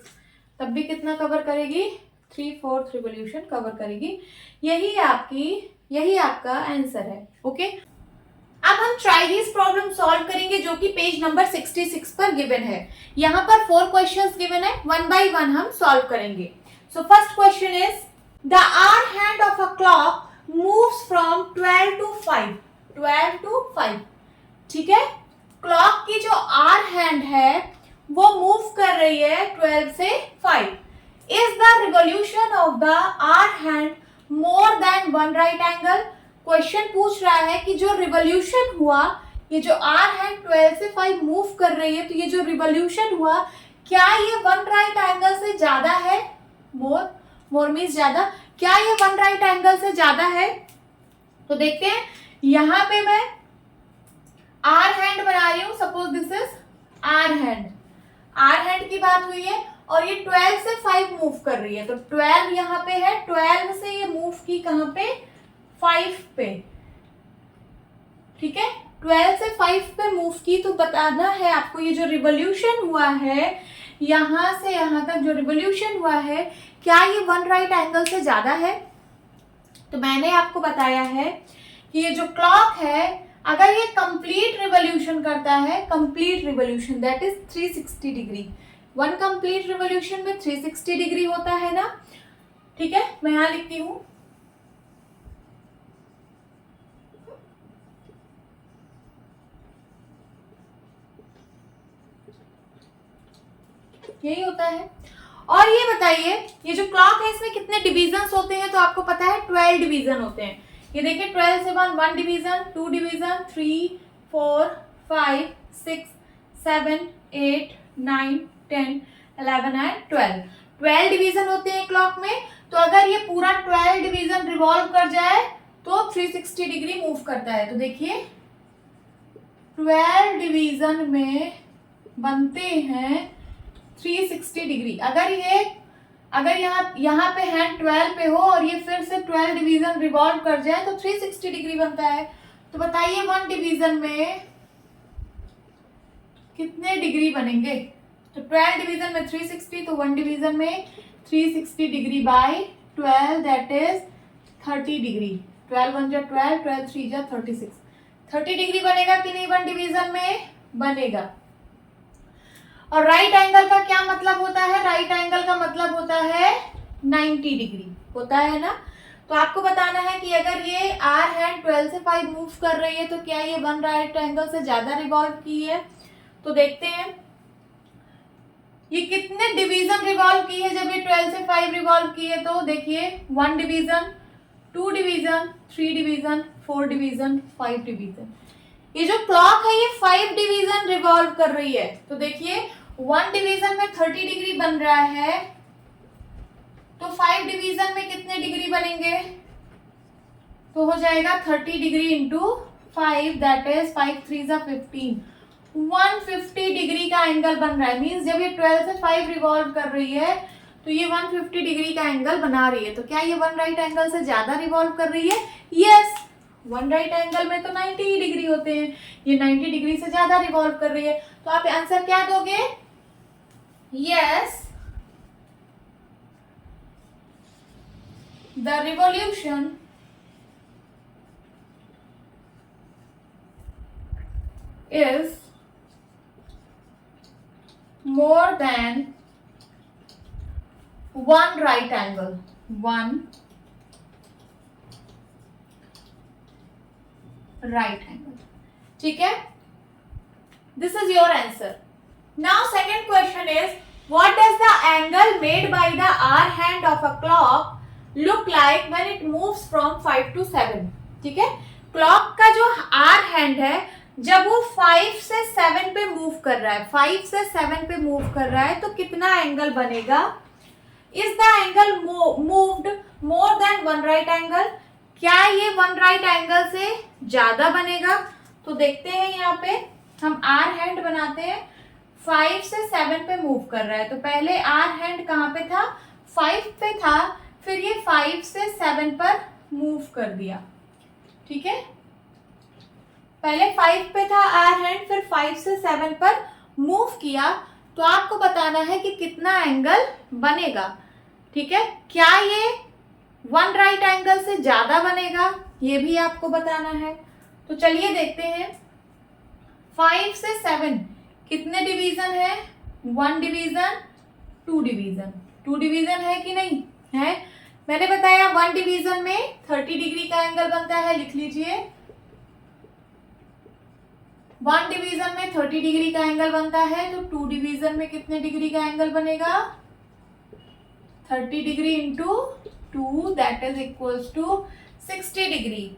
तब भी कितना कवर करेगी, 3/4 रिवॉल्यूशन कवर करेगी। यही आपका आंसर है। ओके, अब हम ट्राई दिस प्रॉब्लम सॉल्व करेंगे जो कि पेज नंबर 66 पर गिवन है। यहाँ पर 4 क्वेश्चंस गिवन है, वन बाय वन हम सॉल्व करेंगे। So first question is the hour hand of a clock moves from 12 to 5, 12 to 5, ठीक है। क्लॉक की जो आर हैंड है वो मूव कर रही है 12 से 5। Is the revolution of the hour hand more than one right angle. Question पूछ रहा है कि जो रिवॉल्यूशन हुआ, ये जो आर हैंड 12 से 5 मूव कर रही है, तो ये जो रिवॉल्यूशन हुआ क्या ये वन राइट एंगल से ज्यादा है, मोर मीन्स ज्यादा, क्या ये वन राइट एंगल से ज्यादा है। तो देखते हैं, यहां पे मैं आर हैंड बना रही हूं, suppose this is hour hand की बात हुई है और ये 12 से 5 मूव कर रही है, तो 12 यहाँ पे है, 12 से ये मूव की कहां पे, 5 पे, ठीक है। 12 से 5 पे मूव की, तो बताना है आपको ये जो रिवॉल्यूशन हुआ है यहां से यहां तक जो रिवॉल्यूशन हुआ है क्या ये वन राइट एंगल से ज्यादा है। तो मैंने आपको बताया है कि ये जो क्लॉक है अगर ये कंप्लीट रिवॉल्यूशन करता है, complete revolution that is 360 degree, one complete revolution में 360 डिग्री होता है ना, ठीक है। मैं यहां लिखती हूं, यही होता है। और ये बताइए ये जो क्लॉक है इसमें कितने डिवीजन होते हैं, तो आपको पता है 12 डिवीजन होते हैं। ये देखिए 12 से 1 डिवीजन, 2 डिवीजन, 3 4 5 6 7 8 9 10 11 एंड 12 डिवीजन होते हैं क्लॉक में। तो अगर ये पूरा 12 डिवीजन रिवॉल्व कर जाए तो 360 डिग्री मूव करता है। तो देखिए 12 डिवीजन में बनते हैं 360 डिग्री। अगर यहाँ पे हैंड 12 पे हो और ये फिर से 12 डिवीजन रिवॉल्व कर जाए तो 360 डिग्री बनता है। तो बताइए 1 डिवीजन में कितने डिग्री बनेंगे। तो 12 डिवीजन में 360, तो 1 डिवीजन में 360 degree by 12 that is 30 degree. 12 1 जा 12, 12 3 जा 36, 30 डिग्री बनेगा कि नहीं 1 डिवीजन में, बनेगा। और राइट एंगल का क्या मतलब होता है, राइट एंगल का मतलब होता है 90 डिग्री होता है ना। तो आपको बताना है कि अगर ये आर हैंड 12 से 5 मूव कर रही है तो क्या ये वन राइट एंगल से ज्यादा रिवॉल्व की है। तो देखते हैं ये कितने डिवीजन रिवॉल्व की है। जब ये 12 से 5 रिवॉल्व की है तो देखिए 1 division, 2 division, 3 division, 4 division, 5 division. ये जो क्लॉक है ये 5 डिवीजन रिवॉल्व कर रही है। तो देखिए 1 डिवीजन में 30 डिग्री बन रहा है, तो 5 डिवीजन में कितने डिग्री बनेंगे, तो हो जाएगा 30 डिग्री इंटू 5 दैट इज 5 3 जा 15, 150 डिग्री का एंगल बन रहा है। मींस जब ये 12 से 5 रिवॉल्व कर रही है तो ये 150 डिग्री का एंगल बना रही है। तो क्या ये वन राइट एंगल से ज्यादा रिवॉल्व कर रही है। यस, वन राइट एंगल में तो 90 डिग्री होते हैं, ये 90 डिग्री से ज्यादा रिवॉल्व कर रही है। तो आप आंसर क्या दोगे, yes the revolution is more than one right angle, one right angle, ठीक है। This is your answer. Now second question is what does the angle made by the R hand of a clock look like when it moves from 5 to 7, ठीक है। Clock का जो R hand है जब वो 5 से 7 पे मूव कर रहा है, 5 से 7 पे मूव कर रहा है तो कितना एंगल बनेगा। Is the angle moved more than one right angle, क्या ये वन राइट एंगल से ज्यादा बनेगा। तो देखते हैं यहाँ पे हम आर हैंड बनाते हैं, 5 से 7 पे मूव कर रहा है। तो पहले आर हैंड कहाँ पे था, 5 पे था, फिर ये 5 से 7 पर मूव कर दिया, ठीक है। पहले 5 पे था आर हैंड, फिर 5 से 7 पर मूव किया, तो आपको बताना है कि कितना एंगल बनेगा, ठीक है। क्या ये 1 राइट एंगल से ज्यादा बनेगा, ये भी आपको बताना है। तो चलिए देखते हैं। 5 से 7 कितने डिवीजन है? 1 डिवीजन, 2 डिवीजन। 2 डिवीजन है कि नहीं है? मैंने बताया 1 डिवीजन में 30 डिग्री का एंगल बनता है, लिख लीजिए। 1 डिवीजन में 30 डिग्री का एंगल बनता है, तो 2 डिवीजन में कितने डिग्री का एंगल बनेगा? 30 degree into 2 that is equals to 60 degree.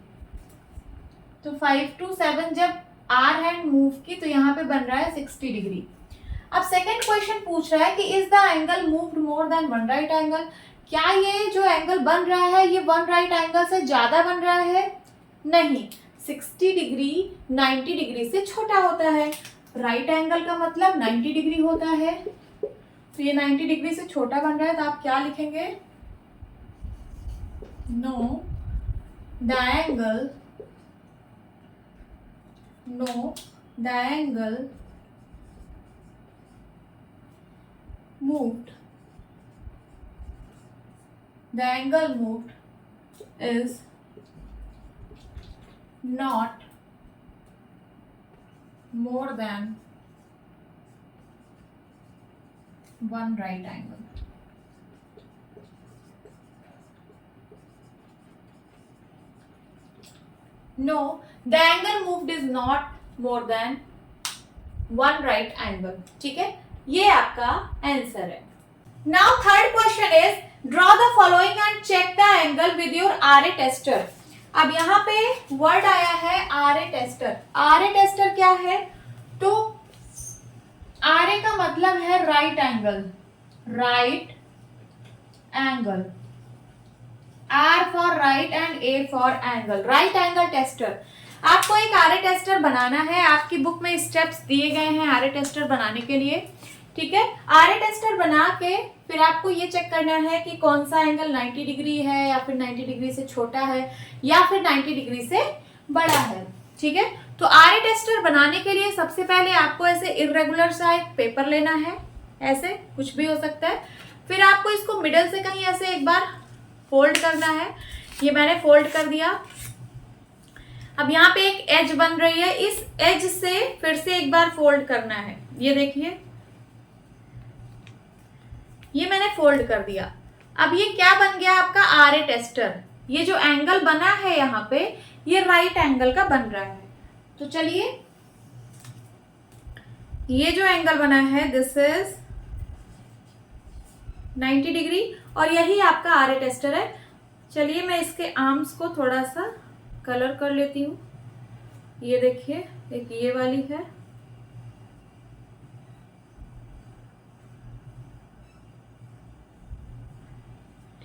तो 5 to 7 जब आर हैंड मूव की तो यहाँ पे बन रहा है 60 डिग्री। अब सेकंड क्वेश्चन पूछ रहा है कि is the angle moved more than 1 right angle, क्या ये जो एंगल बन रहा है ये 1 राइट एंगल से ज्यादा बन रहा है? नहीं, 60 डिग्री 90 डिग्री से छोटा होता है। राइट एंगल का मतलब 90 डिग्री होता है, तो ये 90 डिग्री से छोटा बन रहा है, तो आप क्या लिखेंगे? Know the angle moved is not more than 1 right angle. No, the angle moved is not more than 1 right angle, ठीक है। ये आपका आंसर है। Now third question is draw the following and check the angle with your R A tester. अब यहाँ पे word आया है R A tester. R A tester क्या है? तो आर ए का मतलब है right angle, right angle, R for right and A for angle, right angle tester. आपको एक आर ए टेस्टर बनाना है, आपकी बुक में स्टेप्स दिए गए हैं आर ए टेस्टर बनाने के लिए, ठीक है। आर ए टेस्टर बना के फिर आपको ये चेक करना है कि कौन सा एंगल 90 डिग्री है या फिर 90 डिग्री से छोटा है या फिर 90 डिग्री से बड़ा है, ठीक है। तो आर ए टेस्टर बनाने के लिए सबसे पहले आपको ऐसे इरेगुलर सा एक पेपर लेना है, ऐसे कुछ भी हो सकता है। फिर आपको इसको मिडल से कहीं ऐसे एक बार फोल्ड करना है। ये मैंने फोल्ड कर दिया। अब यहाँ पे एक एज बन रही है, इस एज से फिर से एक बार फोल्ड करना है। ये देखिए, ये मैंने फोल्ड कर दिया। अब ये क्या बन गया आपका आर ए टेस्टर। ये जो एंगल बना है यहाँ पे ये राइट एंगल का बन रहा है। तो चलिए, ये जो एंगल बना है दिस इज 90 डिग्री और यही आपका आर ए टेस्टर है। चलिए मैं इसके आर्म्स को थोड़ा सा कलर कर लेती हूँ। ये देखिए, एक ये वाली है,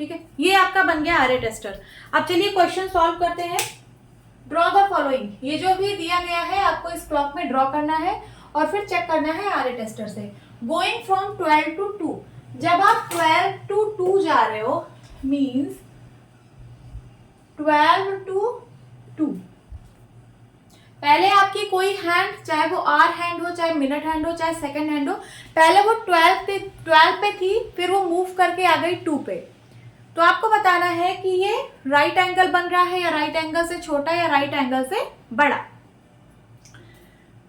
ठीक है। ये आपका बन गया आर ए टेस्टर। अब चलिए क्वेश्चन सॉल्व करते हैं। ड्रॉ द फॉलोइंग, ये जो भी दिया गया है आपको इस ब्लॉक में ड्रॉ करना है और फिर चेक करना है आर ए टेस्टर से। गोइंग फ्रॉम 12 to 2, जब आप 12 to 2 जा रहे हो मीन्स 12 to 2, पहले आपकी कोई हैंड, चाहे वो आर हैंड हो, चाहे मिनट हैंड हो, चाहे सेकंड हैंड हो, पहले वो 12 पे थी, फिर वो मूव करके आ गई 2 पे। तो आपको बताना है कि ये राइट एंगल बन रहा है या राइट एंगल से छोटा या राइट एंगल से बड़ा।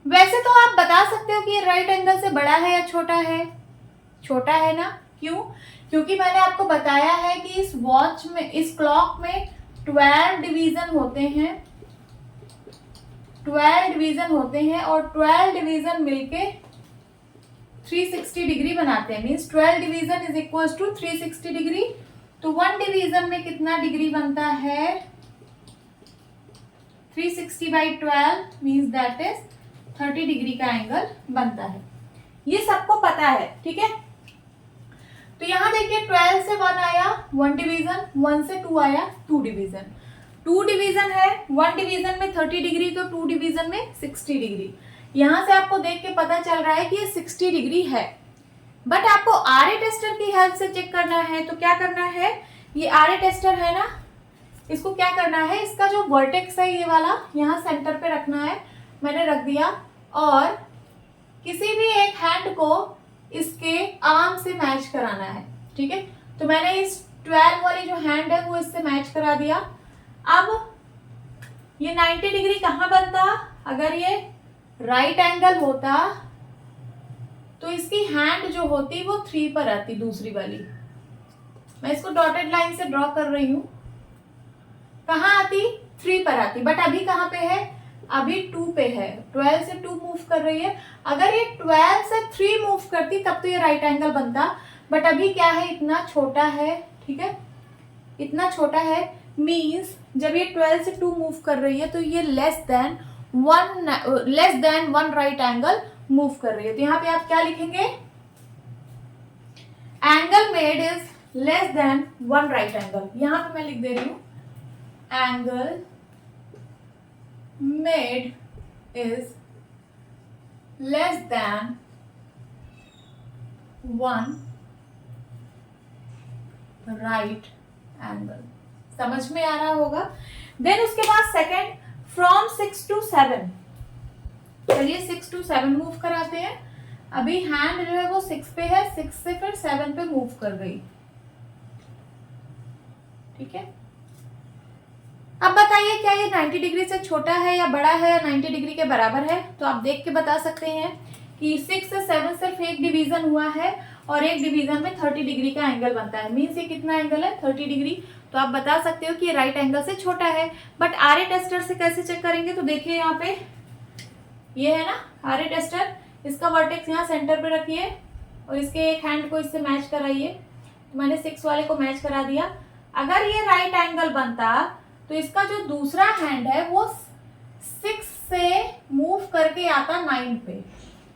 वैसे तो आप बता सकते हो कि ये राइट एंगल से बड़ा है या छोटा है। छोटा है ना, क्यों? क्योंकि मैंने आपको बताया है कि इस वॉच में, इस क्लॉक में 12 डिवीजन होते हैं, 12 डिवीजन होते हैं और 12 डिवीजन मिलके 360 डिग्री बनाते हैं। Means 12 division is equal to 360 degree. तो 1 डिवीजन में कितना डिग्री बनता है? 360/12 मीन्स दैट इज 30 डिग्री का एंगल बनता है। ये सबको पता है, ठीक है। तो यहाँ देखिए 12 से 1 आया 1 डिवीजन, 1 से 2 आया 2 डिवीजन। 2 डिवीजन है, 1 डिवीजन में 30 डिग्री तो 2 डिवीजन में 60 डिग्री। यहाँ से आपको देख के पता चल रहा है कि ये 60 डिग्री है। बट आपको आर ए टेस्टर की हेल्प से चेक करना है, तो क्या करना है? ये आर ए टेस्टर है ना, इसको क्या करना है, इसका जो वर्टेक्स है ये वाला यहाँ सेंटर पे रखना है, मैंने रख दिया, और किसी भी एक हैंड को इसके आर्म से मैच कराना है, ठीक है। तो मैंने इस 12 वाली जो हैंड है वो इससे मैच करा दिया। अब ये 90 डिग्री कहाँ बनता, अगर ये राइट एंगल होता तो इसकी हैंड जो होती वो 3 पर आती, दूसरी वाली। मैं इसको डॉटेड लाइन से ड्रॉ कर रही हूं, कहाँ आती, 3 पर आती, बट अभी कहाँ पे है, अभी 2 पे है, 12 से 2 मूव कर रही है। अगर ये 12 से 3 मूव करती तब तो ये राइट एंगल बनता, बट अभी क्या है, इतना छोटा है, ठीक है, इतना छोटा है, मींस जब ये 12 से 2 मूव कर रही है तो ये less than one right angle move कर रही है। तो यहाँ पे आप क्या लिखेंगे, angle made is less than 1 right angle. यहां पे मैं लिख दे रही हूं, angle made is less than 1 right angle. समझ में आ रहा होगा। देन उसके बाद सेकेंड, फ्रॉम 6 to 7, चलिए 6 to 7 मूव कराते हैं। अभी हैंड जो है वो 6 पे है, 6 से फिर 7 पे मूव कर गई, ठीक है। अब बताइए क्या ये 90 डिग्री से छोटा है या बड़ा है, 90 डिग्री के बराबर है। तो आप देख के बता सकते हैं कि 6 से 7 सिर्फ एक डिवीजन हुआ है और एक डिवीजन में 30 डिग्री का एंगल बनता है, मीन्स ये कितना एंगल है, 30 डिग्री। तो आप बता सकते हो कि ये राइट एंगल से छोटा है। बट आरए टेस्टर से कैसे चेक करेंगे, तो देखिए यहाँ पे ये है ना आरए टेस्टर, इसका वर्टेक्स यहाँ सेंटर पे रखिए और इसके एक हैंड को इससे मैच कराइए। तो मैंने 6 वाले को मैच करा दिया। अगर ये राइट एंगल बनता तो इसका जो दूसरा हैंड है वो 6 से मूव करके आता 9 पे,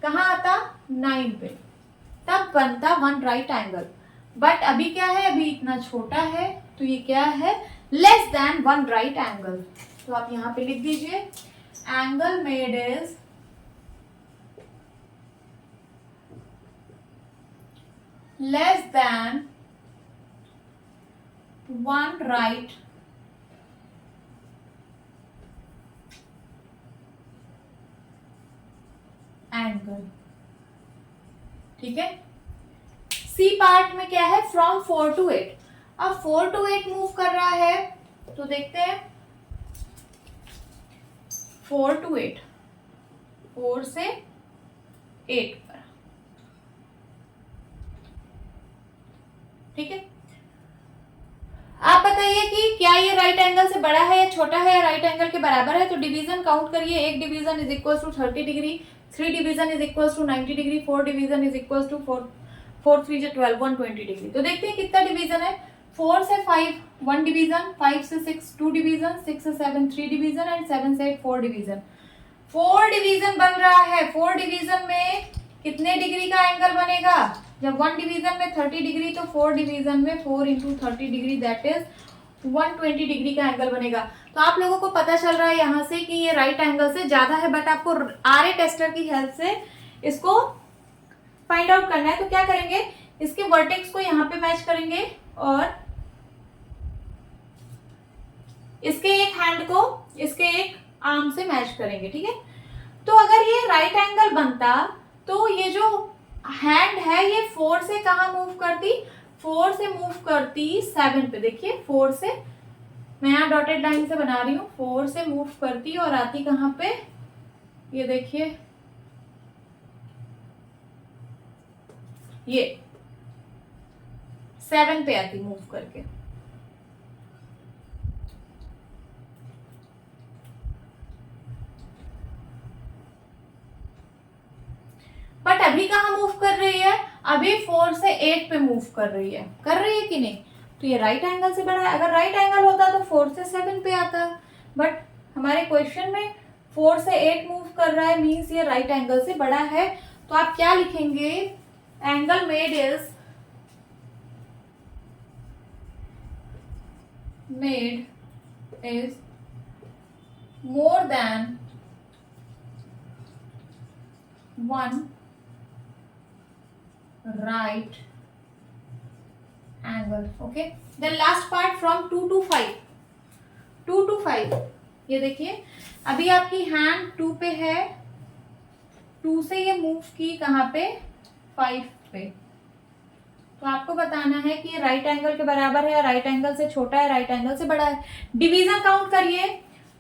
कहाँ आता, 9 पे, तब बनता 1 राइट एंगल। बट अभी क्या है, अभी इतना छोटा है, तो ये क्या है, लेस देन 1 राइट एंगल। तो आप यहाँ पे लिख दीजिए, angle made is less than 1 right angle, ठीक है। सी पार्ट में क्या है, फ्रॉम 4 to 8। अब 4 to 8 मूव कर रहा है, तो देखते हैं 4 to 8, 4 से 8 पर, ठीक है। आप बताइए कि क्या ये राइट एंगल से बड़ा है या छोटा है या राइट एंगल के बराबर है। तो डिवीजन काउंट करिए, एक division is equal to 30 degree, 3 division is equal to 90 degree, 4 division is equal to 4 3 12 120 degree. तो देखते हैं कितना डिवीजन है। 4 से 5 1 डिवीजन, 5 से 6 2 डिवीजन, 6 से 7 3 डिवीजन एंड 7 से 8 4 डिवीजन। 4 डिवीजन बन रहा है। 4 डिवीजन में कितने डिग्री का एंगल बनेगा, जब 1 डिवीजन में 30 डिग्री तो 4 डिवीजन में 4 into 30 degree, that is 120 degree का एंगल बनेगा। तो आप लोगों को पता चल रहा है यहाँ से कि ये राइट एंगल से ज्यादा है, बट आपको आरए टेस्टर की हेल्प से इसको फाइंड आउट करना है। तो क्या करेंगे, इसके वर्टेक्स को यहाँ पे मैच करेंगे और इसके एक हैंड को इसके एक आर्म से मैच करेंगे, ठीक है। तो अगर ये राइट एंगल बनता तो ये जो हैंड है ये 4 से कहाँ मूव करती, 4 से मूव करती 7 पे। देखिए 4 से, मैं यहाँ डॉटेड लाइन से बना रही हूँ, 4 से मूव करती और आती कहाँ पे, ये देखिए ये 7 पे आती मूव करके। बट अभी कहाँ मूव कर रही है, अभी 4 से 8 पे मूव कर रही है कि नहीं। तो ये राइट एंगल से बड़ा है। अगर राइट एंगल होता तो 4 से 7 पे आता, बट हमारे क्वेश्चन में 4 से 8 मूव कर रहा है, मीन्स ये राइट एंगल से बड़ा है। तो आप क्या लिखेंगे, angle made is more than 1 right angle. Okay, then last part from 2 to 5, 2 to 5। ये देखिए अभी आपकी हैंड 2 पे है, 2 से ये मूव की कहाँ पे, 5 पे। तो आपको बताना है कि ये राइट एंगल के बराबर है या राइट एंगल से छोटा है, राइट एंगल से बड़ा है। डिवीजन काउंट करिए,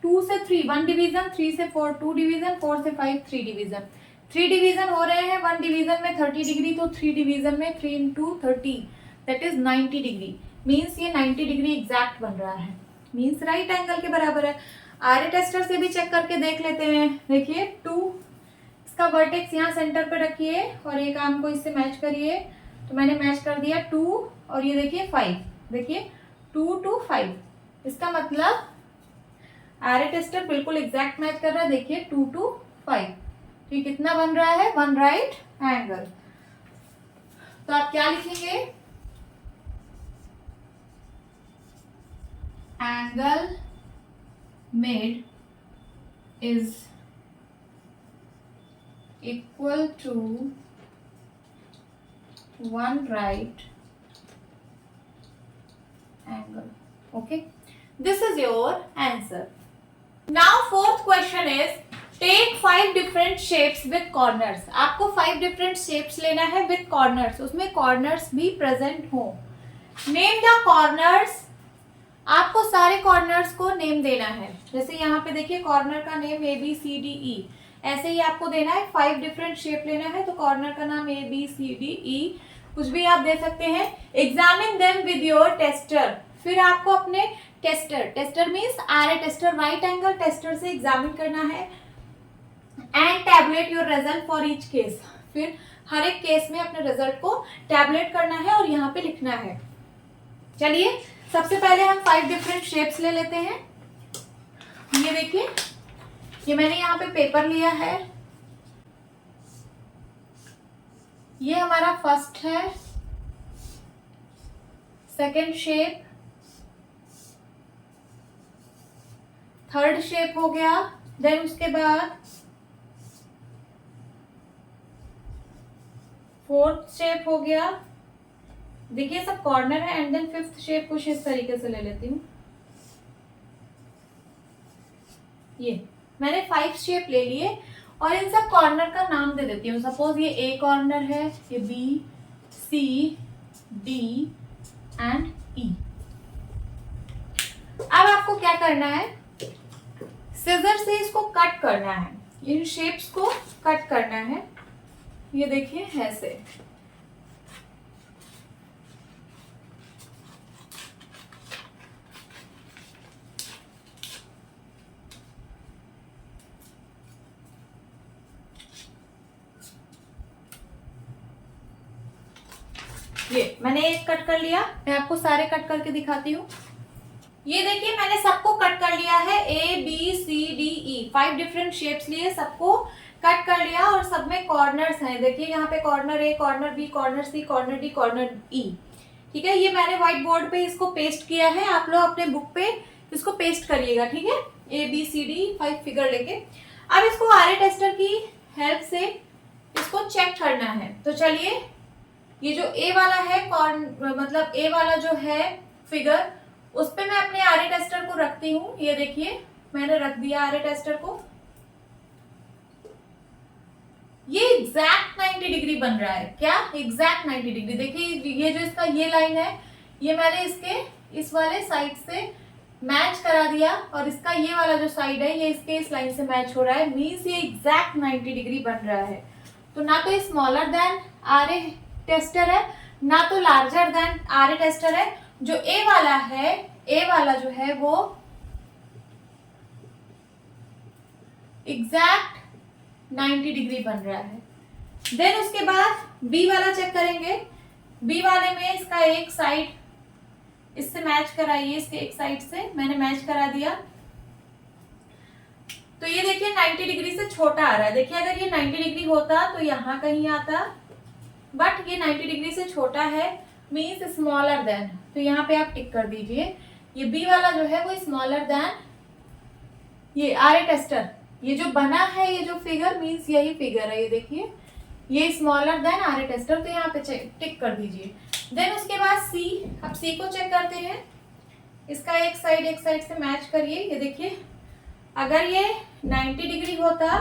2 से 3 1 डिवीजन, 3 से 4 2 डिवीजन, 4 से 5 3 डिवीजन। 3 डिवीजन हो रहे हैं, 1 डिवीजन में 30 डिग्री, तो 3 डिवीजन में 3 into 30 that is 90 degree. Means ये 90 डिग्री एग्जैक्ट बन रहा है, मीन्स राइट एंगल के बराबर है। आरए टेस्टर से भी चेक करके देख लेते हैं। देखिए 2, इसका वर्टेक्स यहाँ सेंटर पे रखिए और एक आर्म को इससे मैच करिए। तो मैंने मैच कर दिया 2 और ये देखिए 5, देखिए 2 to 5, इसका मतलब आरए टेस्टर बिल्कुल एग्जैक्ट मैच कर रहा है। देखिए 2 to 5, तो ये कितना बन रहा है, 1 राइट एंगल। तो आप क्या लिखेंगे, angle made is equal to 1 right angle. Okay, this is your answer. Now fourth question is take 5 different shapes with corners. आपको 5 different shapes लेना है with corners, उसमें corners भी present हो। Name the corners, आपको सारे corners को name देना है। जैसे यहाँ पे देखिए कॉर्नर का नेम ABCDE, ऐसे ही आपको देना है। 5 डिफरेंट शेप लेना है तो कॉर्नर का नाम ABCDE कुछ भी आप दे सकते हैं। Examine them with your tester, फिर आपको अपने tester means R A tester, right angle tester से एग्जामिन करना है। And tabulate your result for each case, फिर हर एक केस में अपने रिजल्ट को टैबलेट करना है और यहाँ पे लिखना है। चलिए सबसे पहले हम 5 डिफरेंट शेप्स ले लेते हैं। ये देखिए ये मैंने यहाँ पे पेपर लिया है, ये हमारा फर्स्ट है, सेकंड शेप, थर्ड शेप हो गया, देन उसके बाद फोर्थ शेप हो गया। देखिए सब कॉर्नर है। एंड देन फिफ्थ शेप कुछ इस तरीके से ले लेती हूँ। ये मैंने 5 शेप ले लिए और इन सब कॉर्नर का नाम दे देती हूँ। सपोज ये ए कॉर्नर है, ये बी, सी, डी एंड ई। अब आपको क्या करना है, सिजर से इसको कट करना है, इन शेप्स को कट करना है। ये देखिए ऐसे। ये मैंने एक कट कर लिया, मैं आपको सारे कट करके दिखाती हूँ। ये देखिए मैंने सबको कट कर लिया है, A B C D E, 5 different shapes लिए, सबको कट कर लिया और सब में कॉर्नर्स हैं। देखिए यहाँ पे कॉर्नर ए, कॉर्नर बी, कॉर्नर सी, कॉर्नर डी, कॉर्नर ई। ठीक है, ये मैंने व्हाइट बोर्ड पे इसको पेस्ट किया है, आप लोग अपने बुक पे इसको पेस्ट करिएगा। ठीक है, A B C D 5 figure लेके। अब इसको आरए टेस्टर की हेल्प से इसको चेक करना है। तो चलिए ये जो ए वाला है मतलब ए वाला जो है फिगर, उस पे मैं अपने आरए टेस्टर को रखती हूँ। ये देखिए मैंने रख दिया आरए टेस्टर को। ये एग्जैक्ट 90 डिग्री बन रहा है। क्या? Exact 90 degree. देखिए ये जो इसका ये लाइन है, ये मैंने इसके इस वाले साइड से मैच करा दिया और इसका ये वाला जो साइड है ये इसके इस लाइन से मैच हो रहा है। मीन्स ये एग्जैक्ट 90 डिग्री बन रहा है। तो ना तो स्मॉलर देन आरए टेस्टर है, ना तो लार्जर देन आरए टेस्टर है। जो ए वाला है, ए वाला जो है वो एग्जैक्ट 90 डिग्री बन रहा है। देन उसके बाद बी वाला चेक करेंगे। बी वाले में इसका एक साइड इससे मैच कराइए, इसके एक साइड से मैंने मैच करा दिया। तो ये देखिए 90 डिग्री से छोटा आ रहा है। देखिए अगर ये 90 डिग्री होता तो यहाँ कहीं आता, बट ये 90 डिग्री से छोटा है, मीन्स स्मॉलर देन। तो यहाँ पे आप टिक कर दीजिए। ये बी वाला जो है वो स्मॉलर देन ये आरए टेस्टर। ये जो बना है ये जो फिगर मीन्स यही फिगर है। ये देखिए ये स्मॉलर देन आरए टेस्टर, तो यहाँ पे टिक कर दीजिए। देन उसके बाद सी। अब सी को चेक करते हैं। इसका एक साइड से मैच करिए। ये देखिए, अगर ये 90 डिग्री होता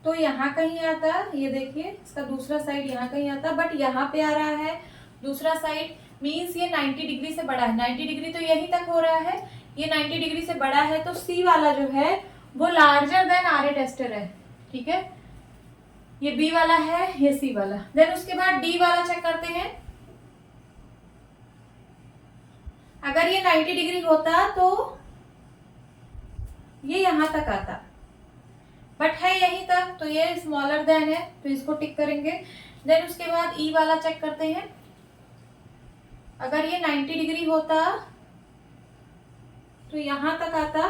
तो यहाँ कहीं आता, ये देखिए इसका दूसरा साइड यहाँ कहीं आता, बट यहाँ पे आ रहा है दूसरा साइड, मीन्स ये 90 डिग्री से बड़ा है। 90 डिग्री तो यहीं तक हो रहा है, ये 90 डिग्री से बड़ा है, तो सी वाला जो है वो larger than R A tester है। ठीक है, ये बी वाला है, ये सी वाला। देन उसके बाद डी वाला चेक करते हैं। अगर ये 90 डिग्री होता तो ये यहां तक आता, बट है यहीं तक, तो ये स्मॉलर देन है, तो इसको टिक करेंगे। देन उसके बाद ई वाला चेक करते हैं। अगर ये 90 डिग्री होता तो यहां तक आता,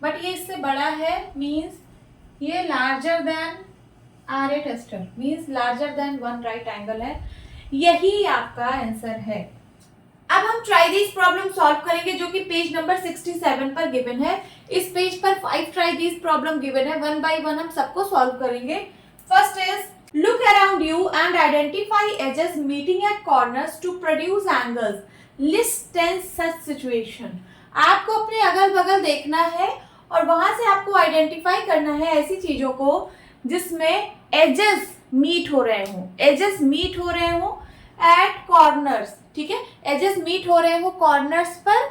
बट ये इससे बड़ा है, मींस ये larger than R A tester, means larger than one right angle है। यही आपका आंसर है। अब हम ट्राई दिस प्रॉब्लम सॉल्व करेंगे जो कि पेज नंबर 67 पर गिवन है। इस पेज पर 5 ट्राई दिस प्रॉब्लम गिवन है, वन बाय वन हम सबको सॉल्व करेंगे। First is look around you and identify edges meeting at corners to produce angles, list 10 such situation. आपको अपने अगल बगल देखना है और वहां से आपको आइडेंटिफाई करना है ऐसी चीजों को जिसमें एजेस मीट हो रहे हों, एजेस मीट हो रहे हों एट कॉर्नर्स। ठीक है, एजेस मीट हो रहे हो कॉर्नर्स पर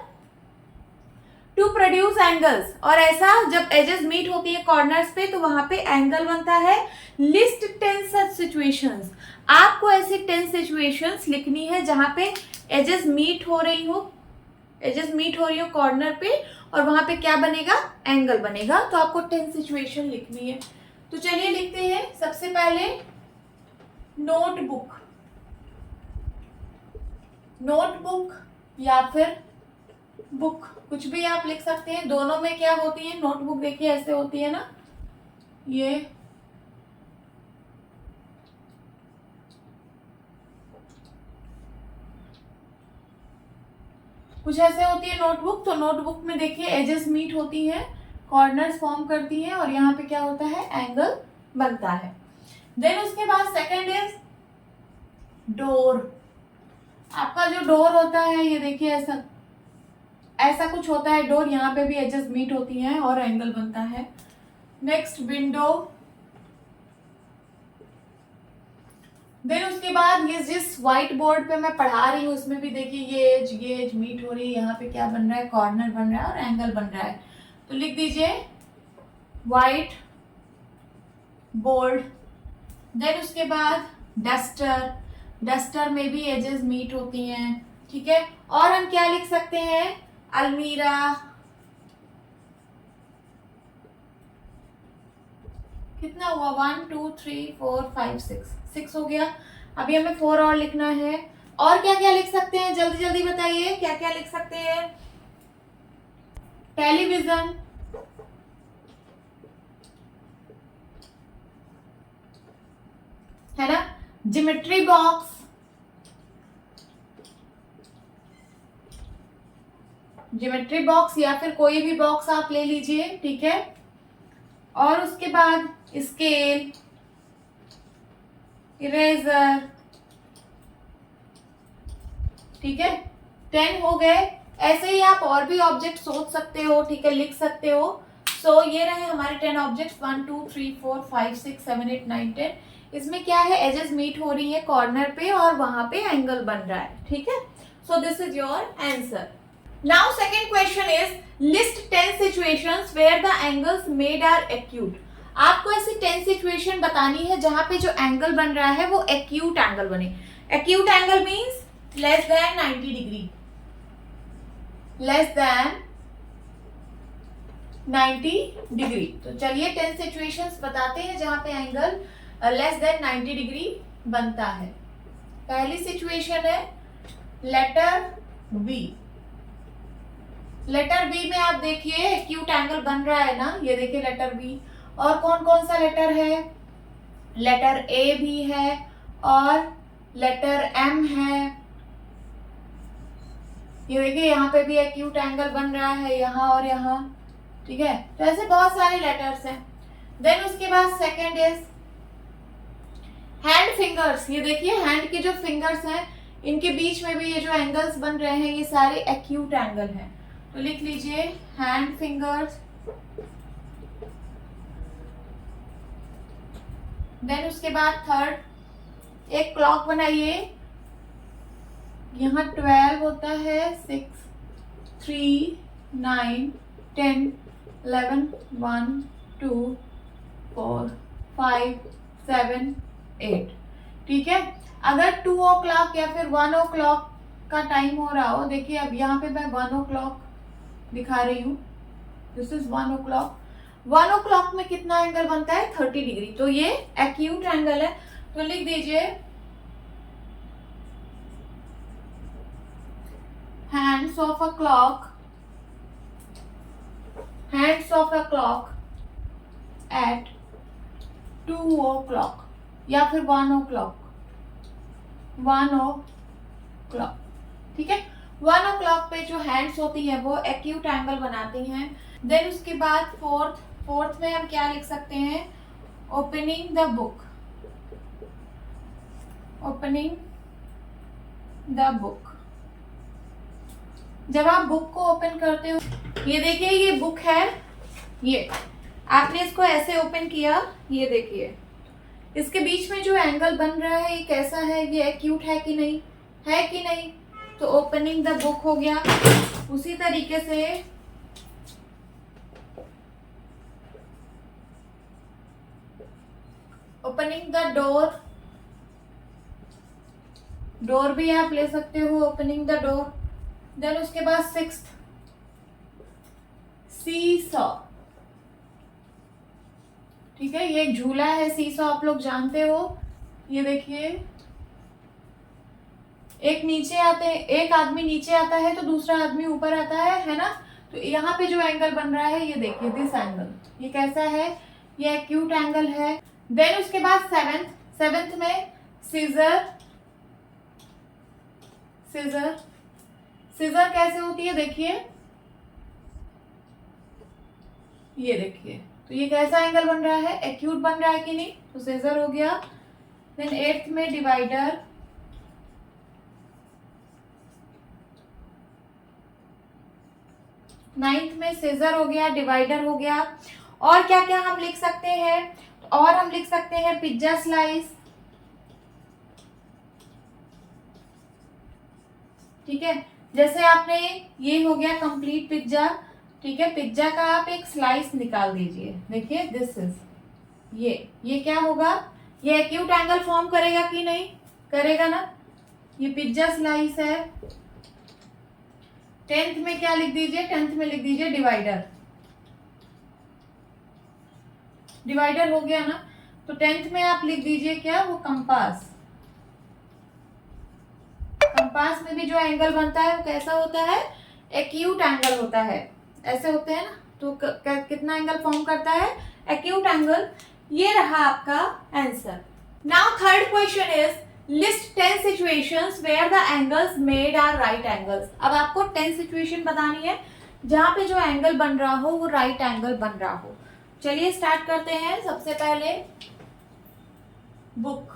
टू प्रोड्यूस एंगल्स, और ऐसा जब एजेस मीट होती है कॉर्नर्स पे तो वहां पे एंगल बनता है। लिस्ट 10 सच सिचुएशंस, आपको ऐसी 10 सिचुएशंस लिखनी है जहां पे एजेस मीट हो रही हो, एजेस मीट हो रही हो कॉर्नर पे, और वहां पे क्या बनेगा, एंगल बनेगा। तो आपको 10 सिचुएशन लिखनी है। तो चलिए लिखते हैं। सबसे पहले नोटबुक, नोटबुक या फिर बुक, कुछ भी आप लिख सकते हैं। दोनों में क्या होती है, नोटबुक देखिए ऐसे होती है ना, ये कुछ ऐसे होती है नोटबुक। तो नोटबुक में देखिए एजेस मीट होती हैं, कॉर्नर्स फॉर्म करती हैं, और यहाँ पे क्या होता है, एंगल बनता है। देन उसके बाद सेकंड इज डोर। आपका जो डोर होता है, ये देखिए ऐसा कुछ होता है डोर, यहाँ पे भी एजेस मीट होती हैं और एंगल बनता है। Next window. देन उसके बाद ये जिस व्हाइट बोर्ड पे मैं पढ़ा रही हूँ उसमें भी देखिए ये एज मीट हो रही है, यहाँ पे क्या बन रहा है, कॉर्नर बन रहा है और एंगल बन रहा है। तो लिख दीजिए व्हाइट बोर्ड। देन उसके बाद डस्टर, डस्टर में भी एजेस मीट होती हैं। ठीक है, और हम क्या लिख सकते हैं, अलमीरा, कितना हुआ, 1 2 3 4 5 6 हो गया। अभी हमें 4 और लिखना है। और क्या क्या लिख सकते हैं, जल्दी जल्दी बताइए क्या क्या लिख सकते हैं। टेलीविजन, है ना, ज्योमेट्री बॉक्स, ज्योमेट्री बॉक्स या फिर कोई भी बॉक्स आप ले लीजिए। ठीक है, और उसके बाद स्केल, इरेजर। ठीक है, 10 हो गए। ऐसे ही आप और भी ऑब्जेक्ट सोच सकते हो, ठीक है, लिख सकते हो। सो ये रहे हमारे 10 ऑब्जेक्ट्स, 1 2 3 4 5 6 7 8 9 10। इसमें क्या है, एजेस मीट हो रही है कॉर्नर पे और वहां पे एंगल बन रहा है। ठीक है, so this is your answer. Now second question is list 10 situations where the angles made are acute. आपको ऐसी 10 सिचुएशन बतानी है जहां पे जो एंगल बन रहा है वो एक्यूट एंगल बने। Acute angle means less than 90 degree, less than 90 degree. तो चलिए 10 सिचुएशंस बताते हैं जहां पे एंगल लेस देन 90 डिग्री बनता है। पहली सिचुएशन है लेटर बी। लेटर बी में आप देखिए एक्यूट एंगल बन रहा है ना, ये देखिए लेटर बी। और कौन कौन सा लेटर है, लेटर ए भी है और लेटर एम है। ये देखिए यहाँ पे भी एक्यूट एंगल बन रहा है, यहाँ और यहाँ। ठीक है, तो ऐसे बहुत सारे लेटर्स हैं। देन उसके बाद सेकंड इज हैंड फिंगर्स। ये देखिए हैंड के जो फिंगर्स हैं इनके बीच में भी ये जो एंगल्स बन रहे हैं ये सारे एक्यूट एंगल हैं। तो लिख लीजिए हैंड फिंगर्स, देन उसके बाद थर्ड एक क्लॉक बनाइए। यहाँ 12 होता है, 6, 3, 9, 10, 11, 1, 2, 4, 5, 7, 8। ठीक है, अगर 2 o'clock या फिर 1 o'clock का टाइम हो रहा हो, देखिए अब यहाँ पे मैं 1 o'clock दिखा रही हूँ, दिस इज 1 o'clock। 1 o'clock में कितना एंगल बनता है? 30 डिग्री। तो ये एक्यूट एंगल है। तो लिख दीजिए hands of a clock at 2 o'clock या फिर 1 o'clock। ठीक है, 1 o'clock पे जो हैंड्स होती है वो एक्यूट एंगल बनाती हैं। देन उसके बाद फोर्थ में हम क्या लिख सकते हैं? Opening the book. जब आप बुक को ओपन करते हो, ये देखिए ये बुक है, ये आपने इसको ऐसे ओपन किया, ये देखिए इसके बीच में जो एंगल बन रहा है ये कैसा है? ये एक्यूट है कि नहीं? है कि नहीं? तो ओपनिंग द बुक हो गया। उसी तरीके से ओपनिंग द डोर भी आप ले सकते हो, ओपनिंग द डोर। देन उसके बाद 6th सीसॉ। ठीक है, ये एक झूला है सीसॉ, आप लोग जानते हो। ये देखिए एक आदमी नीचे आता है तो दूसरा आदमी ऊपर आता है ना। तो यहाँ पे जो एंगल बन रहा है ये देखिए, दिस एंगल, ये कैसा है? ये एक्यूट एंगल है। देन उसके बाद सेवेंथ में सीजर कैसे होती है? देखिए ये देखिए, तो ये कैसा एंगल बन रहा है? एक्यूट बन रहा है कि नहीं? तो सीजर हो गया। देन 8th में डिवाइडर, 9th में सीजर हो गया, डिवाइडर हो गया। और क्या क्या हम लिख सकते हैं? और हम लिख सकते हैं पिज्जा स्लाइस। ठीक है, जैसे आपने ये हो गया कंप्लीट पिज्जा। ठीक है, पिज्जा का आप एक स्लाइस निकाल दीजिए। देखिए दिस इज ये क्या होगा? ये एक्यूट एंगल फॉर्म करेगा कि नहीं? करेगा ना। ये पिज्जा स्लाइस है। 10th में क्या लिख दीजिए? 10th में लिख दीजिए डिवाइडर हो गया ना। तो 10th में आप लिख दीजिए क्या? वो कंपास में भी जो एंगल बनता है वो कैसा होता है? एक्यूट एंगल होता है। ऐसे होते हैं ना, तो कितना एंगल फॉर्म करता है? Acute angle. ये रहा आपका answer. Now third question is list 10 situations where the angles made are right angles. अब आपको 10 सिचुएशन बतानी है जहां पे जो एंगल बन रहा हो वो राइट एंगल बन रहा हो। चलिए स्टार्ट करते हैं। सबसे पहले बुक।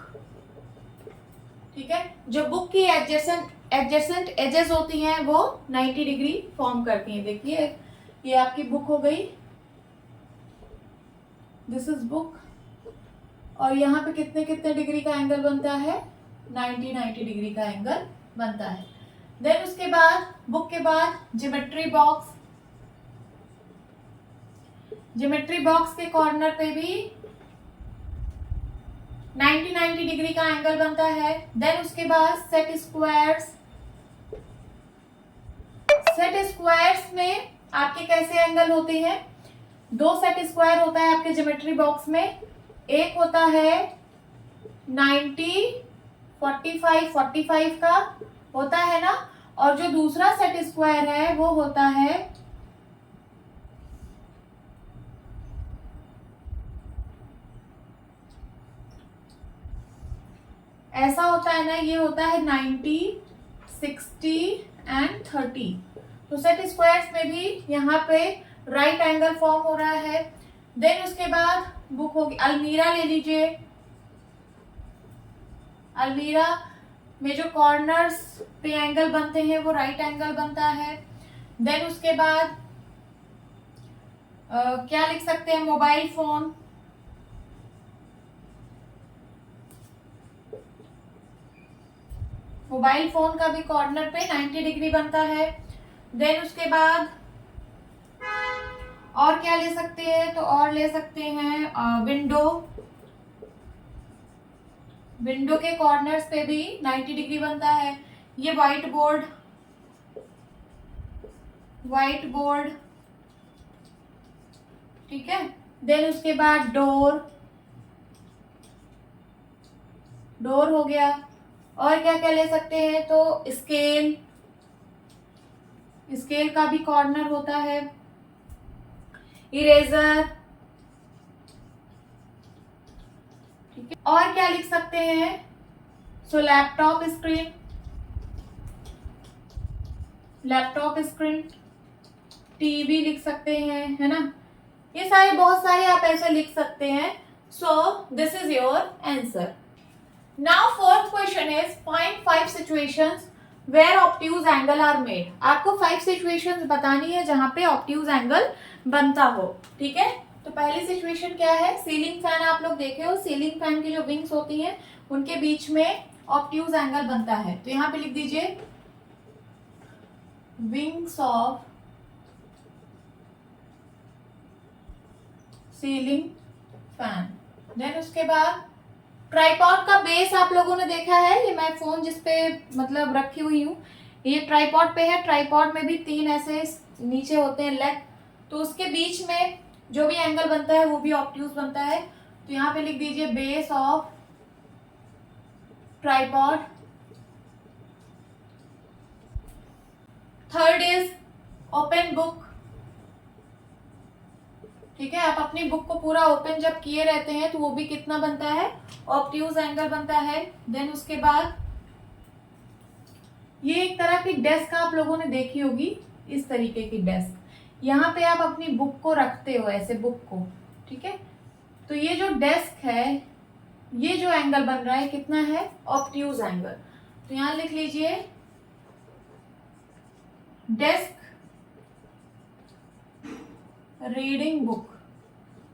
ठीक है, जो बुक की एडजेसेंट एजेस होती हैं वो 90 डिग्री फॉर्म करती हैं। देखिए ये आपकी बुक हो गई, दिस इज बुक, और यहाँ पे कितने कितने डिग्री का एंगल बनता है? 90 डिग्री का एंगल बनता है। देन उसके बाद बुक के बाद ज्योमेट्री बॉक्स के कॉर्नर पे भी 90 डिग्री का एंगल बनता है। देन उसके बाद सेट स्क्वायर्स में आपके कैसे एंगल होते हैं? 2 सेट स्क्वायर होता है आपके ज्योमेट्री बॉक्स में। एक होता है 90, 45 का होता है ना, और जो दूसरा सेट स्क्वायर है वो होता है ऐसा होता है ना, ये होता है 90, 60 एंड 30। तो सेट स्क्वायर्स में भी यहाँ पे राइट एंगल फॉर्म हो रहा है। देन उसके बाद बुक होगी, अलमीरा ले लीजिए। अलमीरा में जो कॉर्नर्स पे एंगल बनते हैं वो राइट एंगल बनता है। देन उसके बाद क्या लिख सकते हैं, मोबाइल फोन, मोबाइल फोन का भी कॉर्नर पे 90 डिग्री बनता है। देन उसके बाद और क्या ले सकते हैं, तो और ले सकते हैं विंडो, विंडो के कॉर्नर्स पे भी 90 डिग्री बनता है। ये व्हाइट बोर्ड, व्हाइट बोर्ड, ठीक है। देन उसके बाद डोर, डोर हो गया। और क्या क्या ले सकते हैं, तो स्केल, स्केल का भी कॉर्नर होता है। इरेजर, ठीक है। और क्या लिख सकते हैं, सो laptop screen, laptop screen, TV लिख सकते हैं, है ना। ये सारे बहुत सारे आप ऐसे लिख सकते हैं। So this is your answer. Now fourth question is find 5 situations where obtuse angle are made. आपको 5 सिचुएशंस बतानी है जहां पे ऑब्ट्यूज एंगल बनता हो, ठीक है। तो पहली सिचुएशन क्या है, सीलिंग फैन आप लोग देखे हो, सीलिंग फैन की जो विंग्स होती हैं उनके बीच में ऑब्ट्यूज एंगल बनता है। तो यहां पे लिख दीजिए wings of ceiling fan. Then उसके बाद ट्राइपॉड का बेस आप लोगों ने देखा है, ये मैं फोन जिसपे मतलब रखी हुई हूँ ये ट्राइपॉड पे है। ट्राइपॉड में भी 3 ऐसे नीचे होते हैं लेग, तो उसके बीच में जो भी एंगल बनता है वो भी ऑब्ट्यूज बनता है। तो यहाँ पे लिख दीजिए base of tripod. Third is open book, ठीक है। आप अपनी बुक को पूरा ओपन जब किए रहते हैं तो वो भी कितना बनता है, ऑब्ट्यूज एंगल बनता है। देन उसके बाद ये एक तरह की डेस्क आप लोगों ने देखी होगी, इस तरीके की डेस्क, यहाँ पे आप अपनी बुक को रखते हो ऐसे, बुक को, ठीक है। तो ये जो डेस्क है, ये जो एंगल बन रहा है कितना है, ऑब्ट्यूज एंगल। तो यहां लिख लीजिए डेस्क रीडिंग बुक।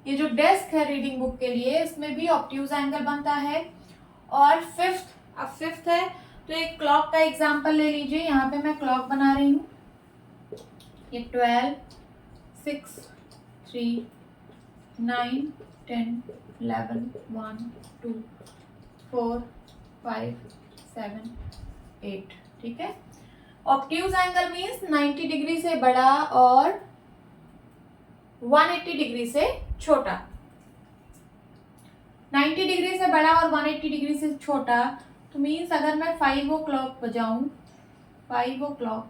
ये जो डेस्क है रीडिंग बुक के लिए, इसमें भी ऑब्ट्यूज एंगल बनता है। और फिफ्थ, अब फिफ्थ है तो एक क्लॉक का एग्जांपल ले लीजिए। यहाँ पे मैं क्लॉक बना रही हूँ, ये 12, 6, 3, 9, 10, 11, 1, 2, 4, 5, 7, 8, ठीक है। ऑब्ट्यूज एंगल मीन्स 90 डिग्री से बड़ा और 180 डिग्री से छोटा। 90 डिग्री से बड़ा और 180 डिग्री से छोटा, तो मीन्स अगर मैं 5 o'clock बजाऊं, 5 o'clock,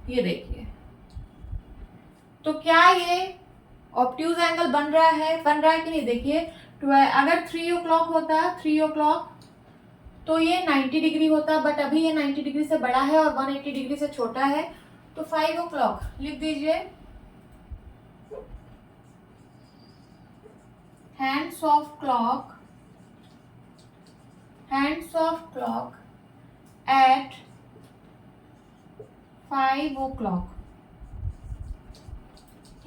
ये देखिए, तो क्या ये ऑब्ट्यूज एंगल बन रहा है कि नहीं। देखिए अगर 3 o'clock होता, 3 o'clock, तो ये 90 डिग्री होता, बट अभी ये 90 डिग्री से बड़ा है और 180 डिग्री से छोटा है। तो 5 o'clock लिख दीजिए hands of clock at 5 o'clock।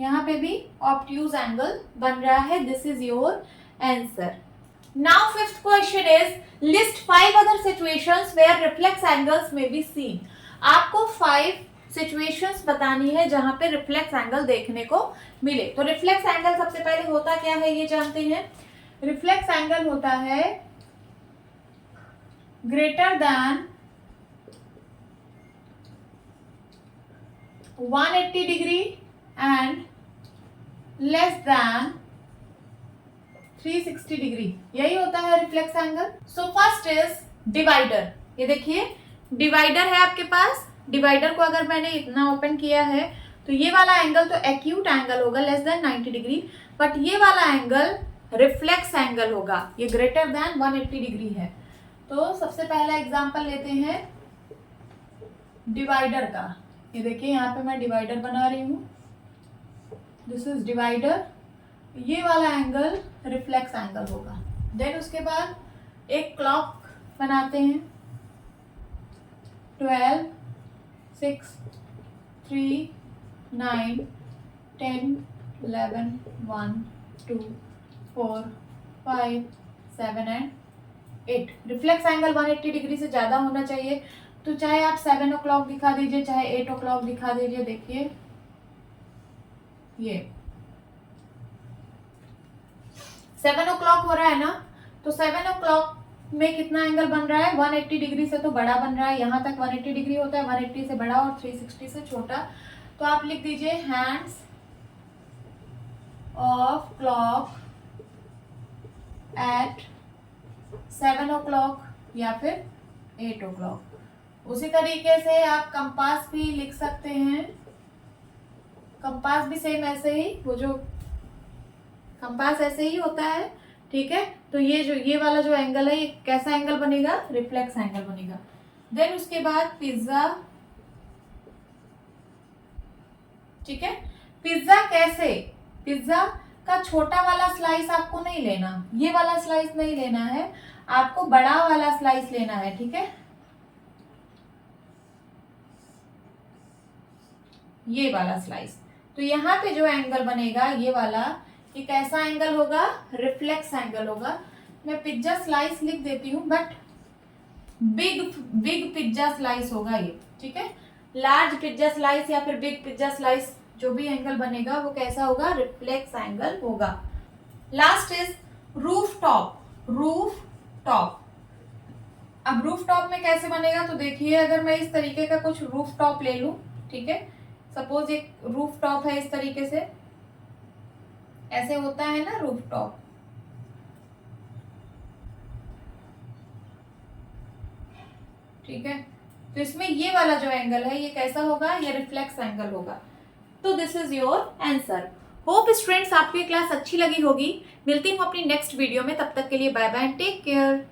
यहाँ पे भी ऑब्ट्यूज एंगल बन रहा है। This is your answer. Now fifth question is list 5 other situations where reflex angles may be seen. आपको 5 सिचुएशंस बतानी है जहां पे रिफ्लेक्स एंगल देखने को मिले। तो रिफ्लेक्स एंगल सबसे पहले होता क्या है ये जानते हैं। रिफ्लेक्स एंगल होता है greater than 180 degree and less than 360 degree, यही होता है reflex angle. So first is divider. ये देखिए डिवाइडर है आपके पास। डिवाइडर को अगर मैंने इतना ओपन किया है तो ये वाला एंगल तो एक्यूट एंगल होगा लेस देन 90 डिग्री, बट ये वाला एंगल रिफ्लेक्स एंगल होगा, ये ग्रेटर देन 180 डिग्री है। तो सबसे पहला एग्जांपल लेते हैं डिवाइडर का। ये देखिए यहाँ पे मैं डिवाइडर बना रही हूँ, दिस इज डिवाइडर। ये वाला एंगल रिफ्लेक्स एंगल होगा। देन उसके बाद एक क्लॉक बनाते हैं। 12, 6, 3, 9, 10, 11, 1, 2, 4, 5, 7 एंड 8। रिफ्लेक्स एंगल 180 डिग्री से ज़्यादा होना चाहिए, तो चाहे आप 7 o'clock दिखा दीजिए, चाहे 8 o'clock दिखा दीजिए। देखिए ये 7 o'clock हो रहा है ना, तो 7 o'clock में कितना एंगल बन रहा है? 180 डिग्री से तो बड़ा बन रहा है। यहाँ तक 180 डिग्री होता है, 180 से बड़ा और 360 से छोटा। तो आप लिख दीजिए hands of clock eight 7 o'clock या फिर 8 o'clock। उसी तरीके से आप कंपास भी लिख सकते हैं। कंपास भी सेम ऐसे ही, वो जो कंपास ऐसे ही होता है, ठीक है। तो ये वाला जो एंगल है, ये कैसा एंगल बनेगा? रिफ्लेक्स एंगल बनेगा। देन उसके बाद पिज्जा, ठीक है। पिज्जा कैसे? पिज्जा का छोटा वाला स्लाइस आपको नहीं लेना, ये वाला स्लाइस नहीं लेना है, आपको बड़ा वाला स्लाइस लेना है, ठीक है। ये वाला स्लाइस। तो यहाँ पे जो एंगल बनेगा ये वाला, ये कैसा एंगल होगा? रिफ्लेक्स एंगल होगा। मैं पिज्जा स्लाइस लिख देती हूँ, बट बिग पिज्जा स्लाइस होगा ये, ठीक है। लार्ज पिज्जा स्लाइस या फिर बिग पिज्जा स्लाइस, जो भी एंगल बनेगा वो कैसा होगा? रिफ्लेक्स एंगल होगा। Last is roof top. Roof top, अब रूफ टॉप में कैसे बनेगा? तो देखिए, अगर मैं इस तरीके का कुछ रूफ टॉप ले लूं, ठीक है, सपोज एक रूफ टॉप है इस तरीके से, ऐसे होता है ना रूफ टॉप, ठीक है। तो इसमें ये वाला जो एंगल है ये कैसा होगा? ये रिफ्लेक्स एंगल होगा। तो this is your answer. Hope students आपको ये क्लास अच्छी लगी होगी। मिलती हूँ अपनी नेक्स्ट वीडियो में, तब तक के लिए बाय बाय, टेक केयर।